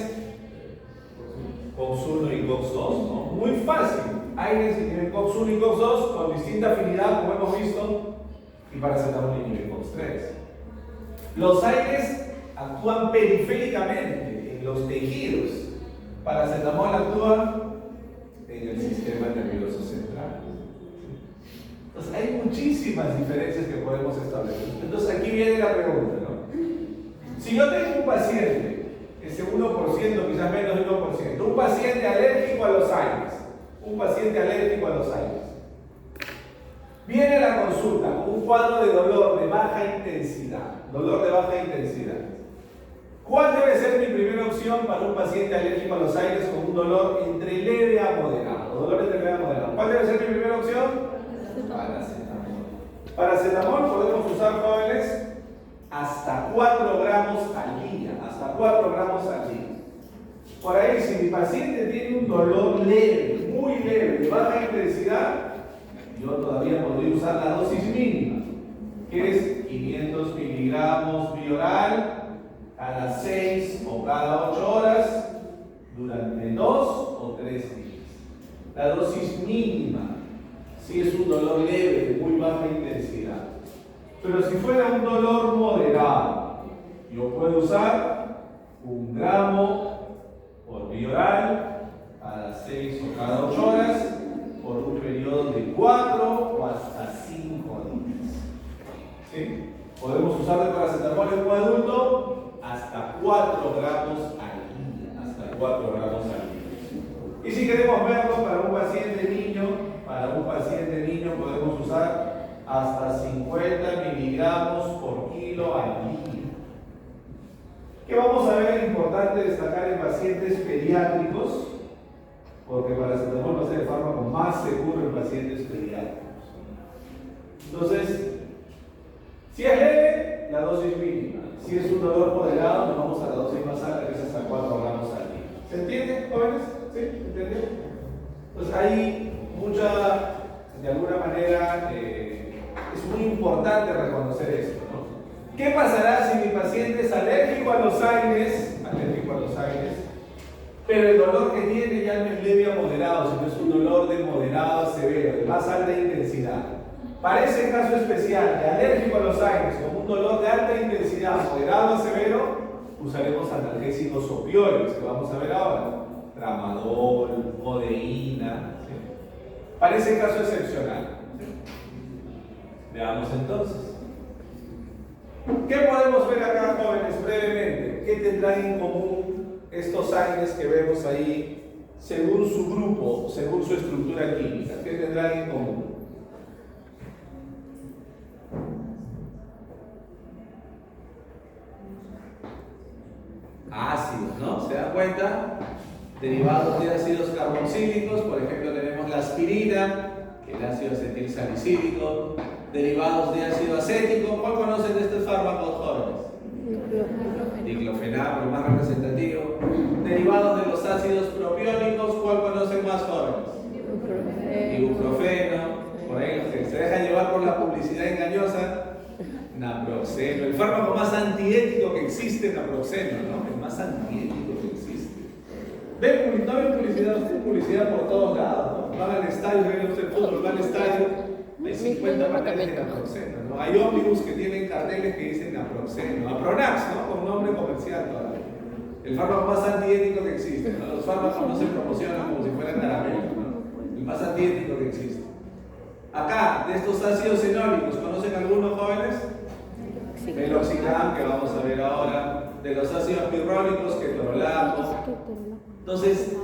COX-1 y COX-2, ¿no? Muy fácil. AINES inhiben COX-1 y COX-2 con distinta afinidad, como hemos visto, y paracetamol inhibe COX-3. Los AINES actúan periféricamente en los tejidos. Paracetamol actúa en el sistema nervioso central. Entonces, hay muchísimas diferencias que podemos establecer. Entonces, aquí viene la pregunta, ¿no? Si yo tengo un paciente, ese 1%, quizás menos de 1%, un paciente alérgico a los AINES, un paciente alérgico a los AINES, viene a la consulta con un cuadro de dolor de baja intensidad, ¿cuál debe ser mi primera opción para un paciente alérgico a los AINES con un dolor entre leve a moderado? ¿Cuál debe ser mi primera opción? Paracetamol podemos usar, jóvenes, hasta 4 gramos al día. Por ahí, si mi paciente tiene un dolor leve, muy leve, de baja intensidad, yo todavía podría usar la dosis mínima, que es 500 miligramos bioral cada 6 o cada 8 horas durante 2 o 3 días. La dosis mínima, si es un dolor leve de muy baja intensidad. Pero si fuera un dolor moderado, yo puedo usar 1 gramo por bioral cada 6 o cada 8 horas por un periodo de 4 o hasta 5 días. ¿Sí? Podemos usar de paracetamol en un adulto hasta 4 gramos al día. Y si queremos verlo para un paciente niño, podemos usar hasta 50 miligramos por kilo al día. ¿Qué vamos a ver? Importante destacar en pacientes pediátricos, porque paracetamol va a ser el fármaco más seguro en pacientes pediátricos. Entonces, si es leve, la dosis mínima. Si es un dolor moderado, nos vamos a la dosis más alta, que es hasta 4 gramos al día. ¿Se entiende, jóvenes? ¿Sí? ¿Se entiende? Pues hay de alguna manera, es muy importante reconocer esto, ¿no? ¿Qué pasará si mi paciente es alérgico a los AINES, pero el dolor que tiene ya no es leve a moderado, sino es un dolor de moderado a severo, de más alta intensidad? Para ese caso especial de alérgico a los AINES, con un dolor de alta intensidad, moderado a severo, usaremos analgésicos opioides, que vamos a ver ahora, tramadol, codeína, ¿sí? Para ese caso excepcional. Veamos entonces. ¿Qué podemos ver acá, jóvenes, brevemente? ¿Qué tendrán en común estos AINES que vemos ahí según su grupo, según su estructura química? ¿Qué tendrán en común? Ácidos, ¿no? ¿Se dan cuenta? Derivados de ácidos carboxílicos, por ejemplo, tenemos la aspirina, el ácido acetilsalicílico, derivados de ácido acético. ¿Cuál conocen de estos fármacos, jóvenes? Diclofenaco, el más representativo. Derivados de los ácidos propiónicos, ¿cuál conocen más, jóvenes? Ibuprofeno. Por ahí los que se dejan llevar por la publicidad engañosa, naproxeno. El fármaco más antiético que existe, naproxeno, ¿no? El más antiético que existe. No ven publicidad por todos lados, ¿no? Van al estadio, ven el fútbol, van al estadio, hay 50 paneles de naproxeno, ¿no? Hay ómnibus que tienen carteles que dicen naproxeno, Apronax, ¿no? Con nombre comercial todavía. El fármaco más antiético que existe, ¿no? Los fármacos no se promocionan como si fueran caramelos, ¿no? El más antiético que existe. Acá, de estos ácidos fenólicos, ¿conocen algunos, jóvenes? Meloxicam, que vamos a ver ahora, de los ácidos pirrónicos, ketorolaco. Entonces,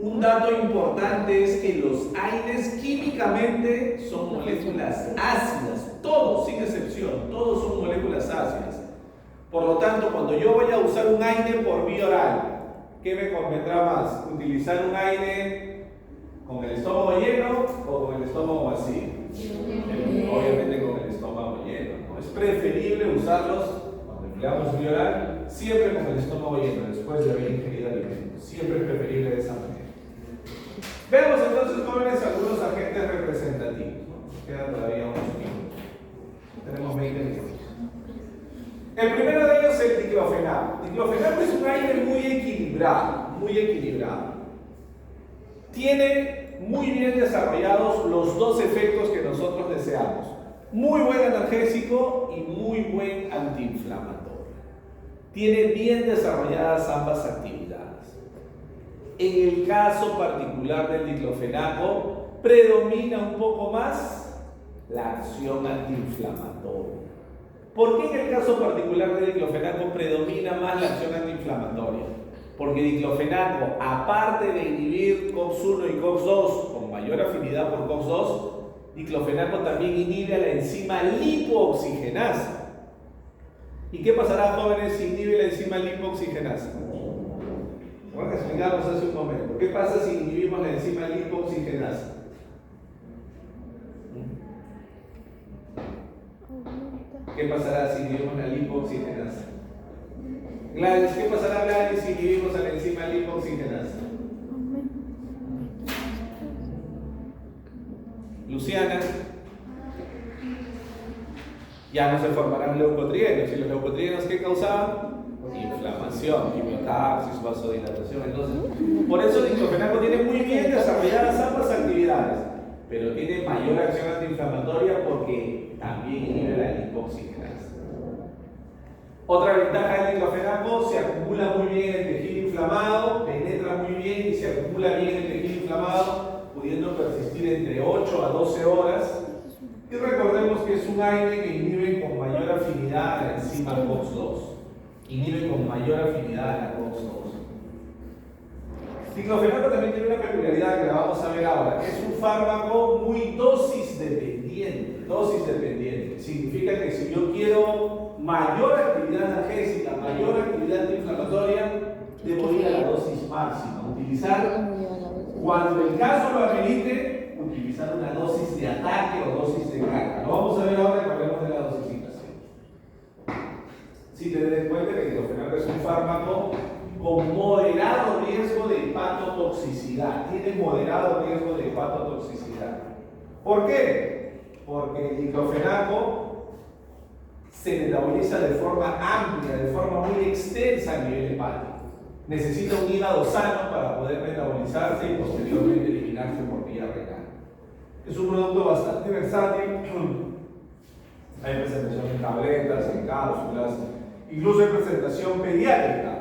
Un dato importante es que los AINES químicamente son moléculas ácidas, todos, sin excepción, todos son moléculas ácidas. Por lo tanto, cuando yo voy a usar un AINE por vía oral, ¿qué me convendrá más? ¿Utilizar un AINE con el estómago lleno o con el estómago vacío? Obviamente con el estómago lleno, ¿no? Es preferible usarlos cuando empleamos vía oral, siempre con el estómago lleno, después de haber ingerido alimentos. Siempre es preferible de esa manera. Veamos entonces, jóvenes, algunos agentes representativos, ¿no? Quedan todavía unos minutos. Tenemos 20 minutos. El primero de ellos es el diclofenaco. Diclofenaco es un aire muy equilibrado, muy equilibrado. Tiene muy bien desarrollados los dos efectos que nosotros deseamos. Muy buen analgésico y muy buen antiinflamatorio. Tiene bien desarrolladas ambas actividades. En el caso particular del diclofenaco, predomina un poco más la acción antiinflamatoria. ¿Por qué en el caso particular del diclofenaco predomina más la acción antiinflamatoria? Porque diclofenaco, aparte de inhibir COX-1 y COX-2 con mayor afinidad por COX-2, diclofenaco también inhibe a la enzima lipooxigenasa. ¿Y qué pasará, jóvenes, si inhibe la enzima lipooxigenasa? Bueno, explicamos hace un momento. ¿Qué pasa si inhibimos la enzima lipooxigenasa? ¿Qué pasará si inhibimos la lipooxigenasa? Gladys, ¿qué pasará, Gladys, si inhibimos a la enzima lipooxigenasa? Luciana, ya no se formarán leucotrienos. ¿Y los leucotrienos qué causaban? Inflamación, quimiotaxis, vasodilatación. Entonces, por eso el diclofenaco tiene muy bien desarrolladas ambas actividades, pero tiene mayor acción antiinflamatoria porque también inhibe la lipooxigenasa. Otra ventaja del diclofenaco: se acumula muy bien en el tejido inflamado, penetra muy bien y se acumula bien en el tejido inflamado, pudiendo persistir entre 8 a 12 horas. Y recordemos que es un aire que inhibe con mayor afinidad a la enzima COX-2. Inhibe con mayor afinidad a la COX-2. Diclofenaco también tiene una peculiaridad que la vamos a ver ahora, que es un fármaco muy dosis dependiente. Dosis dependiente significa que si yo quiero mayor actividad analgésica, mayor actividad antiinflamatoria, debo ir a la dosis máxima. Utilizar, cuando el caso lo amerite, utilizar una dosis de ataque o dosis de carga. Lo vamos a ver ahora que hablemos de la dosificación. Si te des cuenta que el diclofenaco es un fármaco con moderado riesgo de hepatotoxicidad. Tiene moderado riesgo de hepatotoxicidad. ¿Por qué? Porque el diclofenaco se metaboliza de forma amplia, de forma muy extensa a nivel hepático. Necesita un hígado sano para poder metabolizarse y posteriormente eliminarse por vía renal. Es un producto bastante versátil. Hay presentación en tabletas, en cápsulas, incluso hay presentación pediátrica.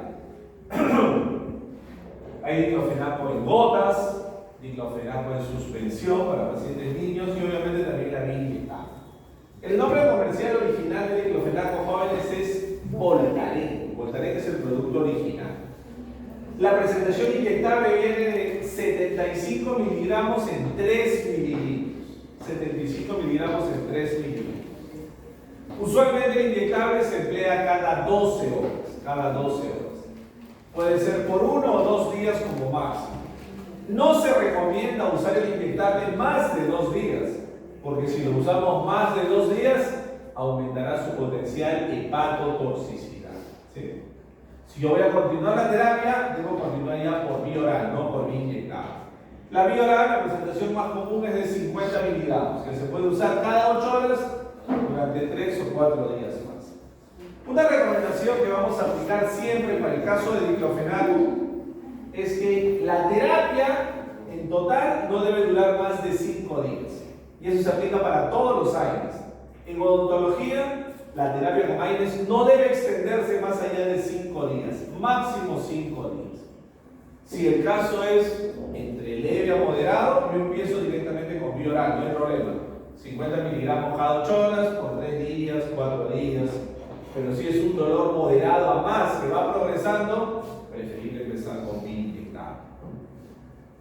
Hay diclofenaco en gotas, diclofenaco en suspensión para pacientes niños y obviamente también la vía inyectable. El nombre comercial original de diclofenaco, jóvenes, es Voltaren. Voltaren es el producto original. La presentación inyectable viene de 75 miligramos en 3 mililitros. 75 miligramos en 3 mililitros. Usualmente el inyectable se emplea cada 12 horas. Cada 12 horas. Puede ser por 1 o 2 días como máximo. No se recomienda usar el inyectable más de 2 días, porque si lo usamos más de 2 días, aumentará su potencial hepatotoxicidad. ¿Sí? Si yo voy a continuar la terapia, debo continuar ya por vía oral, no por vía inyectable. La vía oral, la presentación más común es de 50 miligramos, que se puede usar cada 8 horas durante 3 o 4 días más. Una recomendación que vamos a aplicar siempre para el caso de diclofenaco es que la terapia en total no debe durar más de 5 días. Y eso se aplica para todos los AINES. En odontología, la terapia con AINES no debe extenderse más allá de 5 días, máximo 5 días. Si el caso es entre leve a moderado, yo empiezo directamente con vía oral, no hay problema. 50 miligramos cada 8 horas, por 3 días, 4 días. Pero si es un dolor moderado a más que va progresando, preferible empezar con vía inyectable.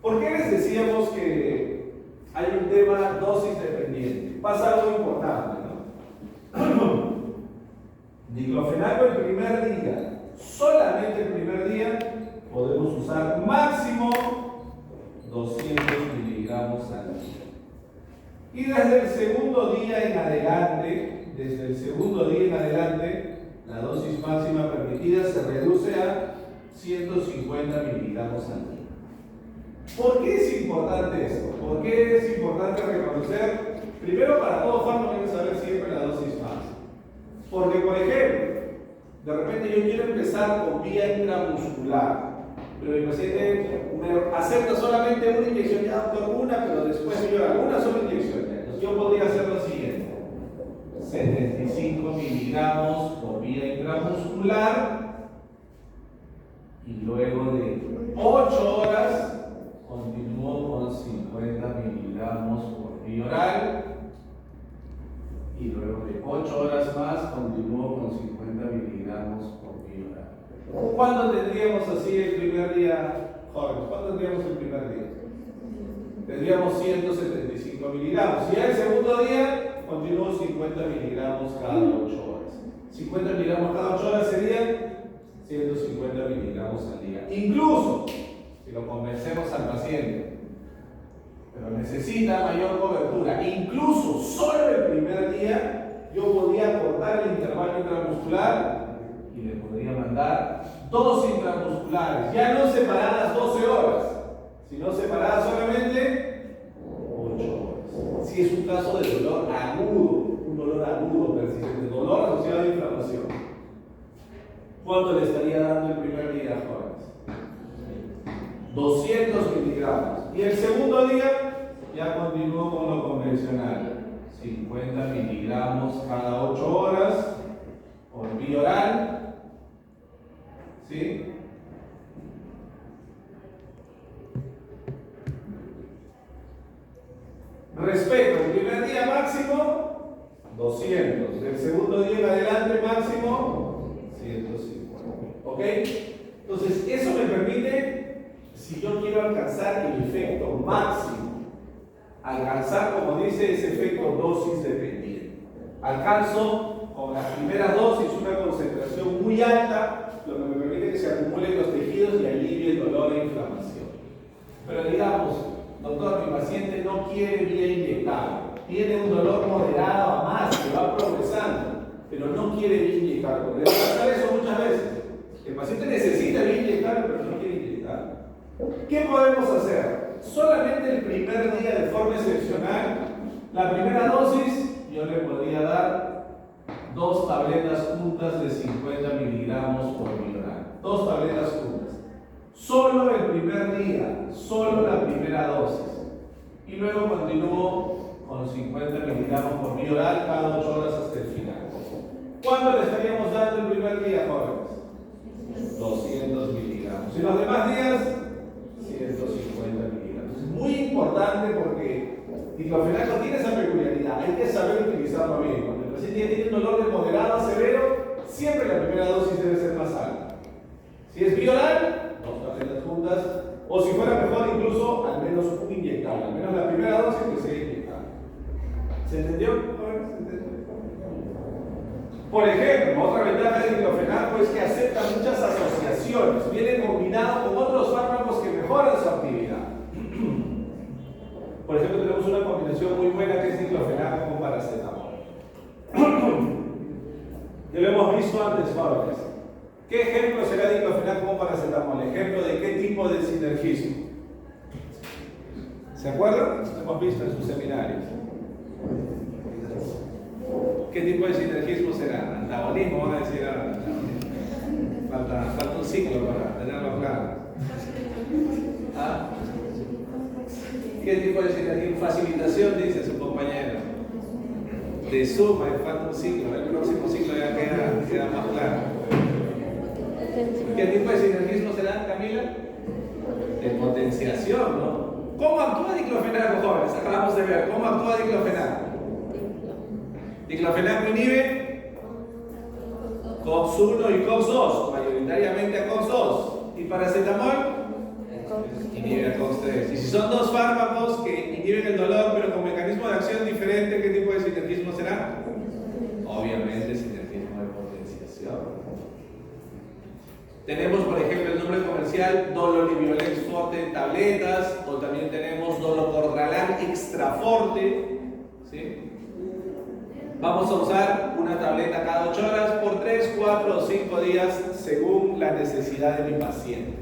¿Por qué les decíamos que hay un tema dosis dependiente? Pasa algo importante, ¿no? Diclofenaco el primer día, solamente el primer día, podemos usar máximo 200 miligramos al día. Y desde el segundo día en adelante, la dosis máxima permitida se reduce a 150 miligramos al día. ¿Por qué es importante esto? ¿Por qué es importante reconocer? Primero, para todo fármaco hay que saber siempre la dosis máxima. Porque, por ejemplo, de repente yo quiero empezar con vía intramuscular, pero mi paciente me acepta solamente una inyección, ya doctor, una, pero después yo hago una sola inyección. Entonces yo podría hacer lo siguiente: 75 miligramos por vía intramuscular y luego de 8 horas continúo con 50 miligramos por vía oral y luego de 8 horas más continúo con 50 miligramos por vía oral. ¿Cuándo tendríamos así el primer día, jóvenes? ¿Cuándo tendríamos el primer día? Tendríamos 175 miligramos. Y el segundo día continúo 50 miligramos cada 8 horas. 50 miligramos cada 8 horas serían 150 miligramos al día. Incluso si lo convencemos al paciente, pero necesita mayor cobertura, incluso solo el primer día, yo podría cortar el intervalo intramuscular y le podría mandar 2 intramusculares, ya no separadas 12 horas, sino separadas solamente 8 horas. Si es un caso de dolor agudo, un dolor agudo persistente, dolor asociado a inflamación, ¿cuánto le estaría dando el primer día, jóvenes? 200 miligramos. Y el segundo día ya continúo con lo convencional: 50 miligramos cada 8 horas por vía oral. ¿Sí? Respeto, el primer día máximo 200, del segundo día en adelante máximo 150. ¿Ok? Entonces, eso me permite, si yo quiero alcanzar el efecto máximo, alcanzar, como dice, ese efecto dosis dependiente. Alcanzo con las primeras dosis una concentración muy alta, lo que me permite que se acumulen los tejidos y alivie el dolor e inflamación. Pero digamos, doctor, mi paciente no quiere vía inyectable, tiene un dolor moderado a más, que va progresando, pero no quiere vía inyectable. Porque debe pasar eso muchas veces. El paciente necesita vía inyectable, pero no quiere inyectable. ¿Qué podemos hacer? Solamente el primer día, de forma excepcional, la primera dosis, yo le podría dar 2 tabletas juntas de 50 miligramos por vía oral. 2 tabletas juntas. Solo el primer día, solo la primera dosis. Y luego continúo con 50 miligramos por vía oral cada 8 horas hasta el final. ¿Cuánto le estaríamos dando el primer día, jóvenes? 200 miligramos. Y los demás días, 150 miligramos. Es muy importante porque diclofenaco tiene esa peculiaridad. Hay que saber utilizarlo bien. Cuando el paciente tiene un dolor de moderado a severo, siempre la primera dosis debe ser más alta. Si es vía oral, 2 tabletas juntas, o si fuera mejor, incluso al menos un inyectable, al menos la primera dosis que sea inyectable. ¿Se entendió? ¿Se entendió? Por ejemplo, otra ventaja del diclofenaco es que acepta muchas asociaciones, viene combinado con otros fármacos que mejoran su actividad. Por ejemplo, tenemos una combinación muy buena que es diclofenaco con paracetamol. Ya lo hemos visto antes, jóvenes. ¿Qué ejemplo será diclofenaco con paracetamol? Ejemplo de qué tipo de sinergismo. ¿Se acuerdan? Lo hemos visto en sus seminarios. ¿Qué tipo de sinergismo será? Antagonismo, van a decir ahora. Falta un ciclo para tenerlo claro. ¿Ah? ¿Qué tipo de sinergismo? Facilitación, dice su compañero. De suma, falta un ciclo. El próximo ciclo ya queda más claro. ¿Qué tipo de sinergismo será, Camila? De potenciación, ¿no? ¿Cómo actúa diclofenaco, jóvenes? Acabamos de ver. ¿Cómo actúa diclofenaco? Diclofenaco inhibe COX-1 y COX-2, mayoritariamente a COX-2. ¿Y paracetamol? Inhiben el COX-3. Y si son dos fármacos que inhiben el dolor, pero con mecanismo de acción diferente, ¿qué tipo de sinergismo será? Obviamente, sinergismo de potenciación. Tenemos, por ejemplo, el nombre comercial Doloneurolex Forte en tabletas, o también tenemos Dolocordralan Extra Forte, ¿sí? Vamos a usar una tableta cada 8 horas por 3, 4 o 5 días según la necesidad de mi paciente.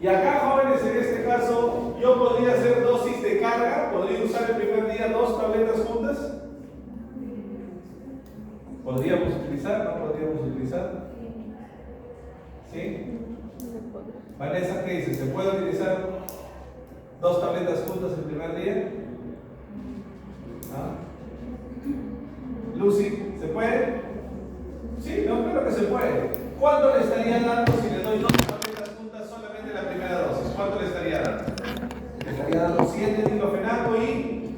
Y acá, jóvenes, en este caso, yo podría hacer dosis de carga, podría usar el primer día 2 tabletas juntas. ¿Podríamos utilizar? ¿No podríamos utilizar? ¿Sí? Vanessa, ¿qué dice? ¿Se puede utilizar 2 tabletas juntas el primer día? ¿Ah? Lucy, ¿se puede? Sí, no, claro que se puede. ¿Cuánto le estaría dando si le doy 2 tabletas juntas solamente la primera dosis? ¿Cuánto le estaría dando? Le estaría dando 7 de diclofenaco y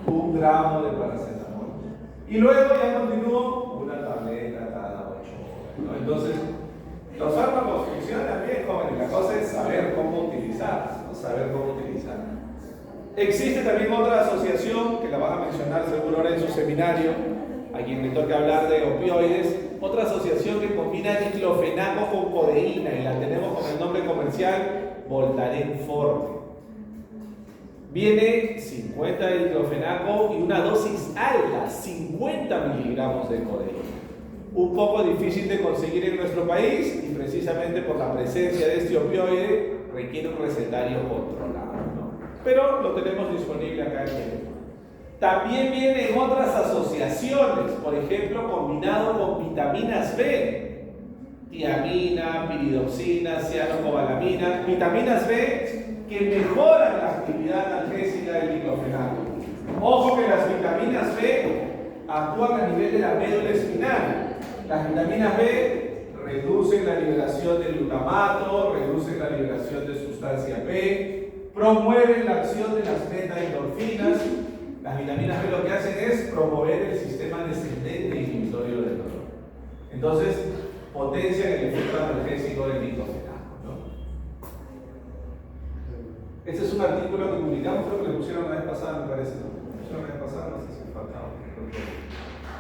1 gramo de paracetamol. Y luego ya continúo una tableta cada 8 horas, ¿no? Entonces, los fármacos funcionan bien, jóvenes. La cosa es saber cómo utilizarlos, ¿no? Saber cómo utilizarlos. Existe también otra asociación, que la vas a mencionar seguro ahora en su seminario, a quien le toca hablar de opioides, otra asociación que combina diclofenaco con codeína y la tenemos con el nombre comercial Voltaren Forte. Viene 50 de diclofenaco y una dosis alta, 50 miligramos de codeína. Un poco difícil de conseguir en nuestro país y precisamente por la presencia de este opioide requiere un recetario controlado, ¿no? Pero lo tenemos disponible acá en Perú. También vienen otras asociaciones, por ejemplo, combinado con vitaminas B, tiamina, piridoxina, cianocobalamina, vitaminas B que mejoran la actividad analgésica del diclofenaco. Ojo que las vitaminas B actúan a nivel de la médula espinal. Las vitaminas B reducen la liberación de glutamato, reducen la liberación de sustancia P, promueven la acción de las beta-endorfinas. Las vitaminas B lo que hacen es promover el sistema descendente inhibitorio del dolor. Entonces, potencian el efecto analgésico del diclofenaco, ¿no? Este es un artículo que publicamos, creo que le pusieron la vez pasada, me parece, ¿no? Le pusieron la vez pasada, no sé si faltaba.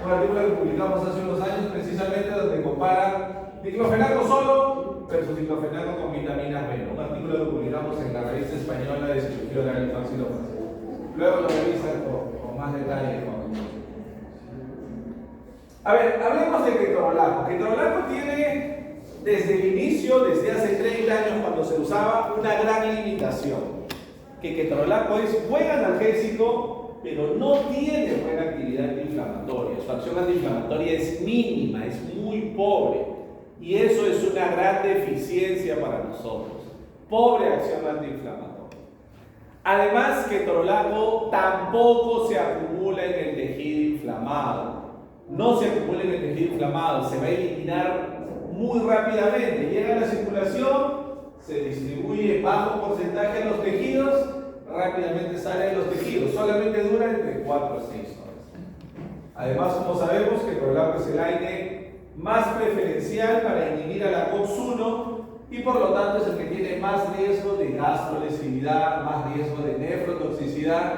Un artículo que publicamos hace unos años, precisamente donde compara diclofenaco solo versus diclofenaco con vitaminas B. Un artículo que publicamos en la revista española de cirugía oral infantil y adolescencia. Luego lo revisan con más detalle, ¿no? A ver, hablemos de ketorolaco. Ketorolaco tiene desde el inicio, desde hace 30 años cuando se usaba, una gran limitación. Que ketorolaco es buen analgésico, pero no tiene buena actividad antiinflamatoria. Su acción antiinflamatoria es mínima, es muy pobre. Y eso es una gran deficiencia para nosotros. Pobre acción antiinflamatoria. Además, ketorolaco tampoco se acumula en el tejido inflamado. No se acumula en el tejido inflamado, se va a eliminar muy rápidamente. Llega a la circulación, se distribuye bajo porcentaje en los tejidos, rápidamente sale de los tejidos. Solamente dura entre 4 a 6 horas. Además, como sabemos, ketorolaco es el aire más preferencial para inhibir a la COX-1 y por lo tanto es el que tiene más riesgo de gastrolesividad, más riesgo de nefrotoxicidad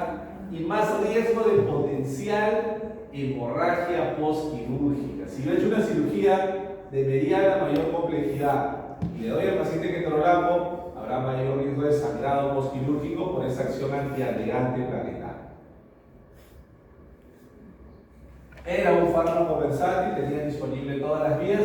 y más riesgo de potencial hemorragia postquirúrgica. Si yo he hecho una cirugía de mediana a mayor complejidad y le doy al paciente ketorolaco, habrá mayor riesgo de sangrado postquirúrgico por esa acción antiagregante plaquetaria. Era un fármaco versátil, tenía disponible todas las vías.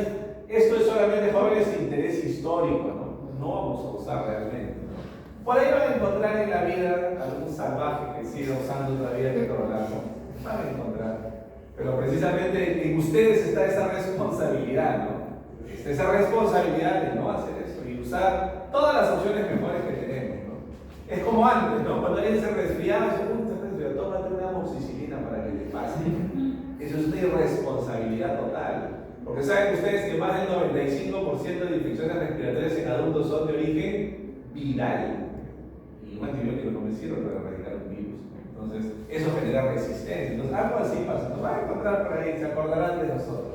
Esto es solamente, jóvenes, de interés histórico, ¿no? No vamos a usar realmente, ¿no? Por ahí van a encontrar en la vida algún salvaje que siga usando todavía ketorolaco. Van a encontrar. Pero precisamente en ustedes está esa responsabilidad, ¿no? Está esa responsabilidad de no hacer eso y usar todas las opciones mejores que tenemos, ¿no? Es como antes, ¿no? Cuando alguien se resfriaba, tómate una amoxicilina para que te pase. Eso es una irresponsabilidad total. Porque saben ustedes que más del 95% de infecciones respiratorias en adultos son de origen viral. Y un antibiótico no me sirve para erradicar un virus. Entonces, eso genera resistencia. Entonces, algo así pasa. Nos van a encontrar por ahí, se acordarán de nosotros.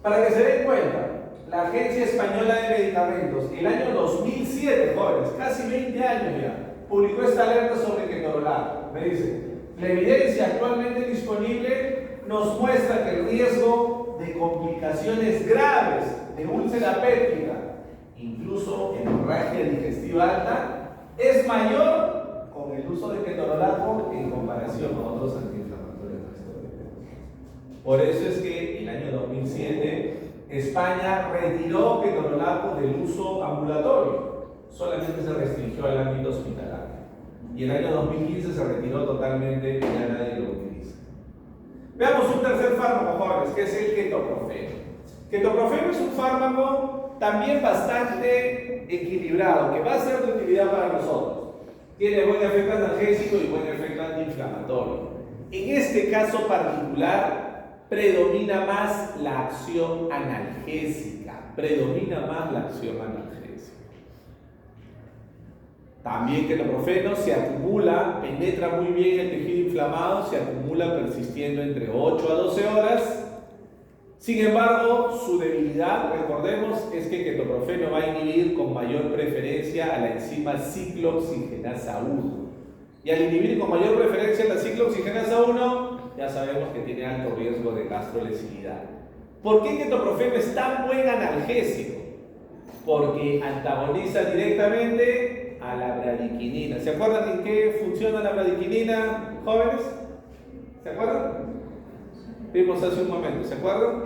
Para que se den cuenta, la Agencia Española de Medicamentos, el año 2007, jóvenes, casi 20 años ya, publicó esta alerta sobre ketorolaco. Me dice, la evidencia actualmente disponible nos muestra que el riesgo de complicaciones graves de úlcera péptica, incluso hemorragia digestiva alta, es mayor con el uso de ketorolaco en comparación con otros antiinflamatorios. Por eso es que en el año 2007 España retiró ketorolaco del uso ambulatorio, solamente se restringió al ámbito hospitalario. Y en el año 2015 se retiró totalmente y ya nadie lo utiliza. Veamos un tercer fármaco, jóvenes, que es el ketoprofeno. Ketoprofeno es un fármaco también bastante equilibrado, que va a ser de utilidad para nosotros. Tiene buen efecto analgésico y buen efecto antiinflamatorio. En este caso particular, predomina más la acción analgésica. También ketoprofeno se acumula, penetra muy bien el tejido inflamado, se acumula persistiendo entre 8 a 12 horas. Sin embargo, su debilidad, recordemos, es que ketoprofeno va a inhibir con mayor preferencia a la enzima ciclooxigenasa 1. Y al inhibir con mayor preferencia a la ciclooxigenasa 1, ya sabemos que tiene alto riesgo de gastrolesividad. ¿Por qué ketoprofeno es tan buen analgésico? Porque antagoniza directamente a la bradiquinina. ¿Se acuerdan en qué funciona la bradiquinina, jóvenes? ¿Se acuerdan? Vimos hace un momento, ¿se acuerdan?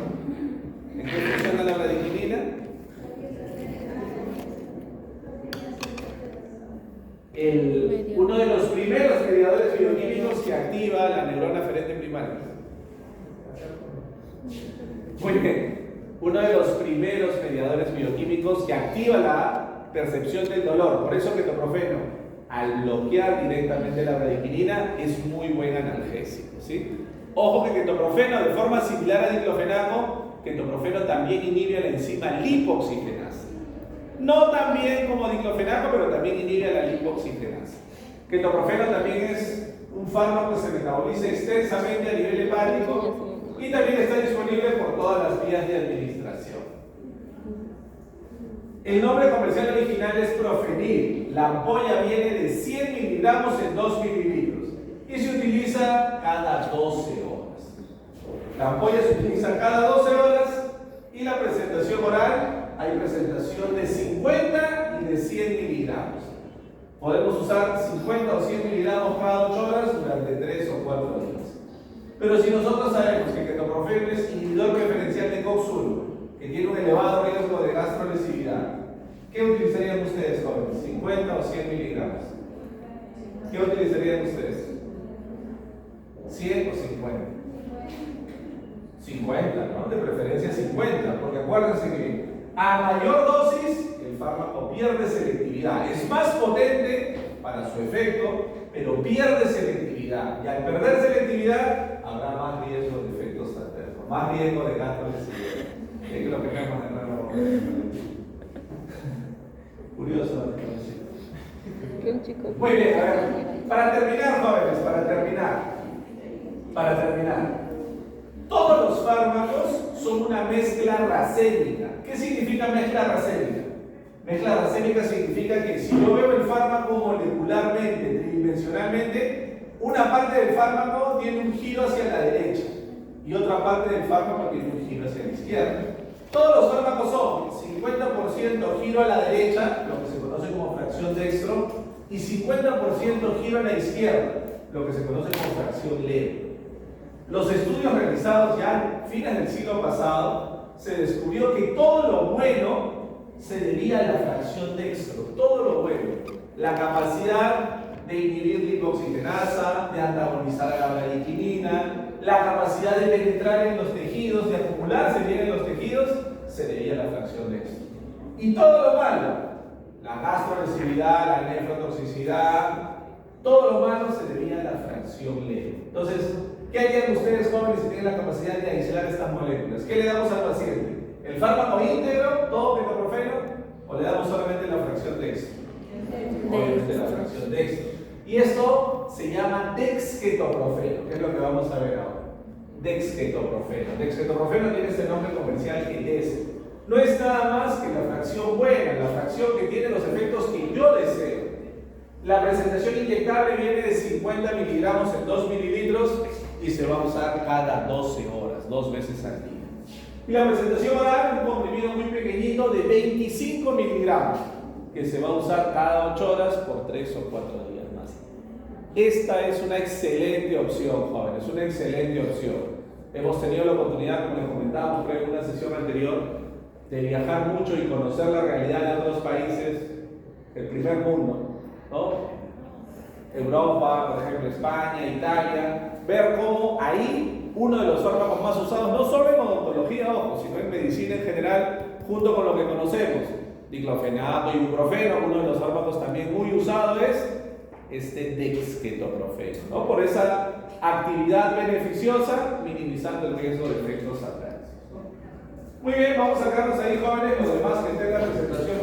¿En qué funciona la bradiquinina? Uno de los primeros mediadores bioquímicos que activa la neurona aferente primaria. Muy bien. Uno de los primeros mediadores bioquímicos que activa la percepción del dolor. Por eso ketoprofeno, al bloquear directamente la bradiquinina, es muy buen analgésico, ¿sí? Ojo que ketoprofeno, de forma similar a diclofenaco, ketoprofeno también inhibe a la enzima lipoxigenasa. No tan bien como diclofenaco, pero también inhibe a la lipoxigenasa. Ketoprofeno también es un fármaco que se metaboliza extensamente a nivel hepático y también está disponible por todas las vías de administración. El nombre comercial original es Profenil. La ampolla viene de 100 miligramos en 2 mililitros y se utiliza cada 12 horas. La ampolla se utiliza cada 12 horas y la presentación oral, hay presentación de 50 y de 100 miligramos. Podemos usar 50 o 100 miligramos cada 8 horas durante 3 o 4 días. Pero si nosotros sabemos que ketoprofeno es inhibidor preferencial de COX-1, que tiene un elevado riesgo de gastrolesividad, ¿qué utilizarían ustedes, jóvenes? ¿50 o 100 miligramos? ¿Qué utilizarían ustedes? ¿100 o 50? 50, ¿no? De preferencia 50, porque acuérdense que a mayor dosis el fármaco pierde selectividad. Es más potente para su efecto, pero pierde selectividad. Y al perder selectividad habrá más riesgo de efectos adversos, más riesgo de gastrolesividad. Es lo que vemos de nuevo. Curioso, ¿no? Muy bien, a ver. Para terminar, jóvenes, para terminar. Todos los fármacos son una mezcla racémica. ¿Qué significa mezcla racémica? Mezcla racémica significa que si yo veo el fármaco molecularmente, tridimensionalmente, una parte del fármaco tiene un giro hacia la derecha y otra parte del fármaco tiene un giro hacia la izquierda. Todos los fármacos son 50% giro a la derecha, lo que se conoce como fracción dextro, y 50% giro a la izquierda, lo que se conoce como fracción leve. Los estudios realizados ya en fines del siglo pasado, se descubrió que todo lo bueno se debía a la fracción dextro, todo lo bueno. La capacidad de inhibir lipoxigenasa, de antagonizar a la bradiquinina, la capacidad de penetrar en los tejidos, de acumularse bien en los tejidos, se debía a la fracción dextro. Y todo lo malo, la gastrolesividad, la nefrotoxicidad, todo lo malo se debía a la fracción leve. Entonces, ¿qué harían ustedes, jóvenes, si tienen la capacidad de aislar estas moléculas? ¿Qué le damos al paciente? ¿El fármaco íntegro, todo ketoprofeno, o le damos solamente la fracción dextro? Obviamente la fracción dextro. Y esto se llama dexketoprofeno, que es lo que vamos a ver ahora. Dexketoprofeno. Dexketoprofeno tiene ese nombre comercial que es. no es nada más que la fracción buena, la fracción que tiene los efectos que yo deseo. La presentación inyectable viene de 50 miligramos en 2 mililitros y se va a usar cada 12 horas, 2 veces al día. Y la presentación oral, un comprimido muy pequeñito de 25 miligramos, que se va a usar cada 8 horas por 3 o 4 días más. Esta es una excelente opción, jóvenes, una excelente opción. Hemos tenido la oportunidad, como les comentábamos en una sesión anterior, de viajar mucho y conocer la realidad de otros países, el primer mundo, ¿no? Europa, por ejemplo, España, Italia, ver cómo ahí uno de los fármacos más usados, no solo en odontología, ojo, sino en medicina en general, junto con lo que conocemos, diclofenaco, ibuprofeno, uno de los fármacos también muy usado es este dexketoprofeno, ¿no? Por esa actividad beneficiosa, minimizando el riesgo de efectos adversos, ¿no? Muy bien, vamos a sacarnos ahí, jóvenes, los demás que estén en la presentación.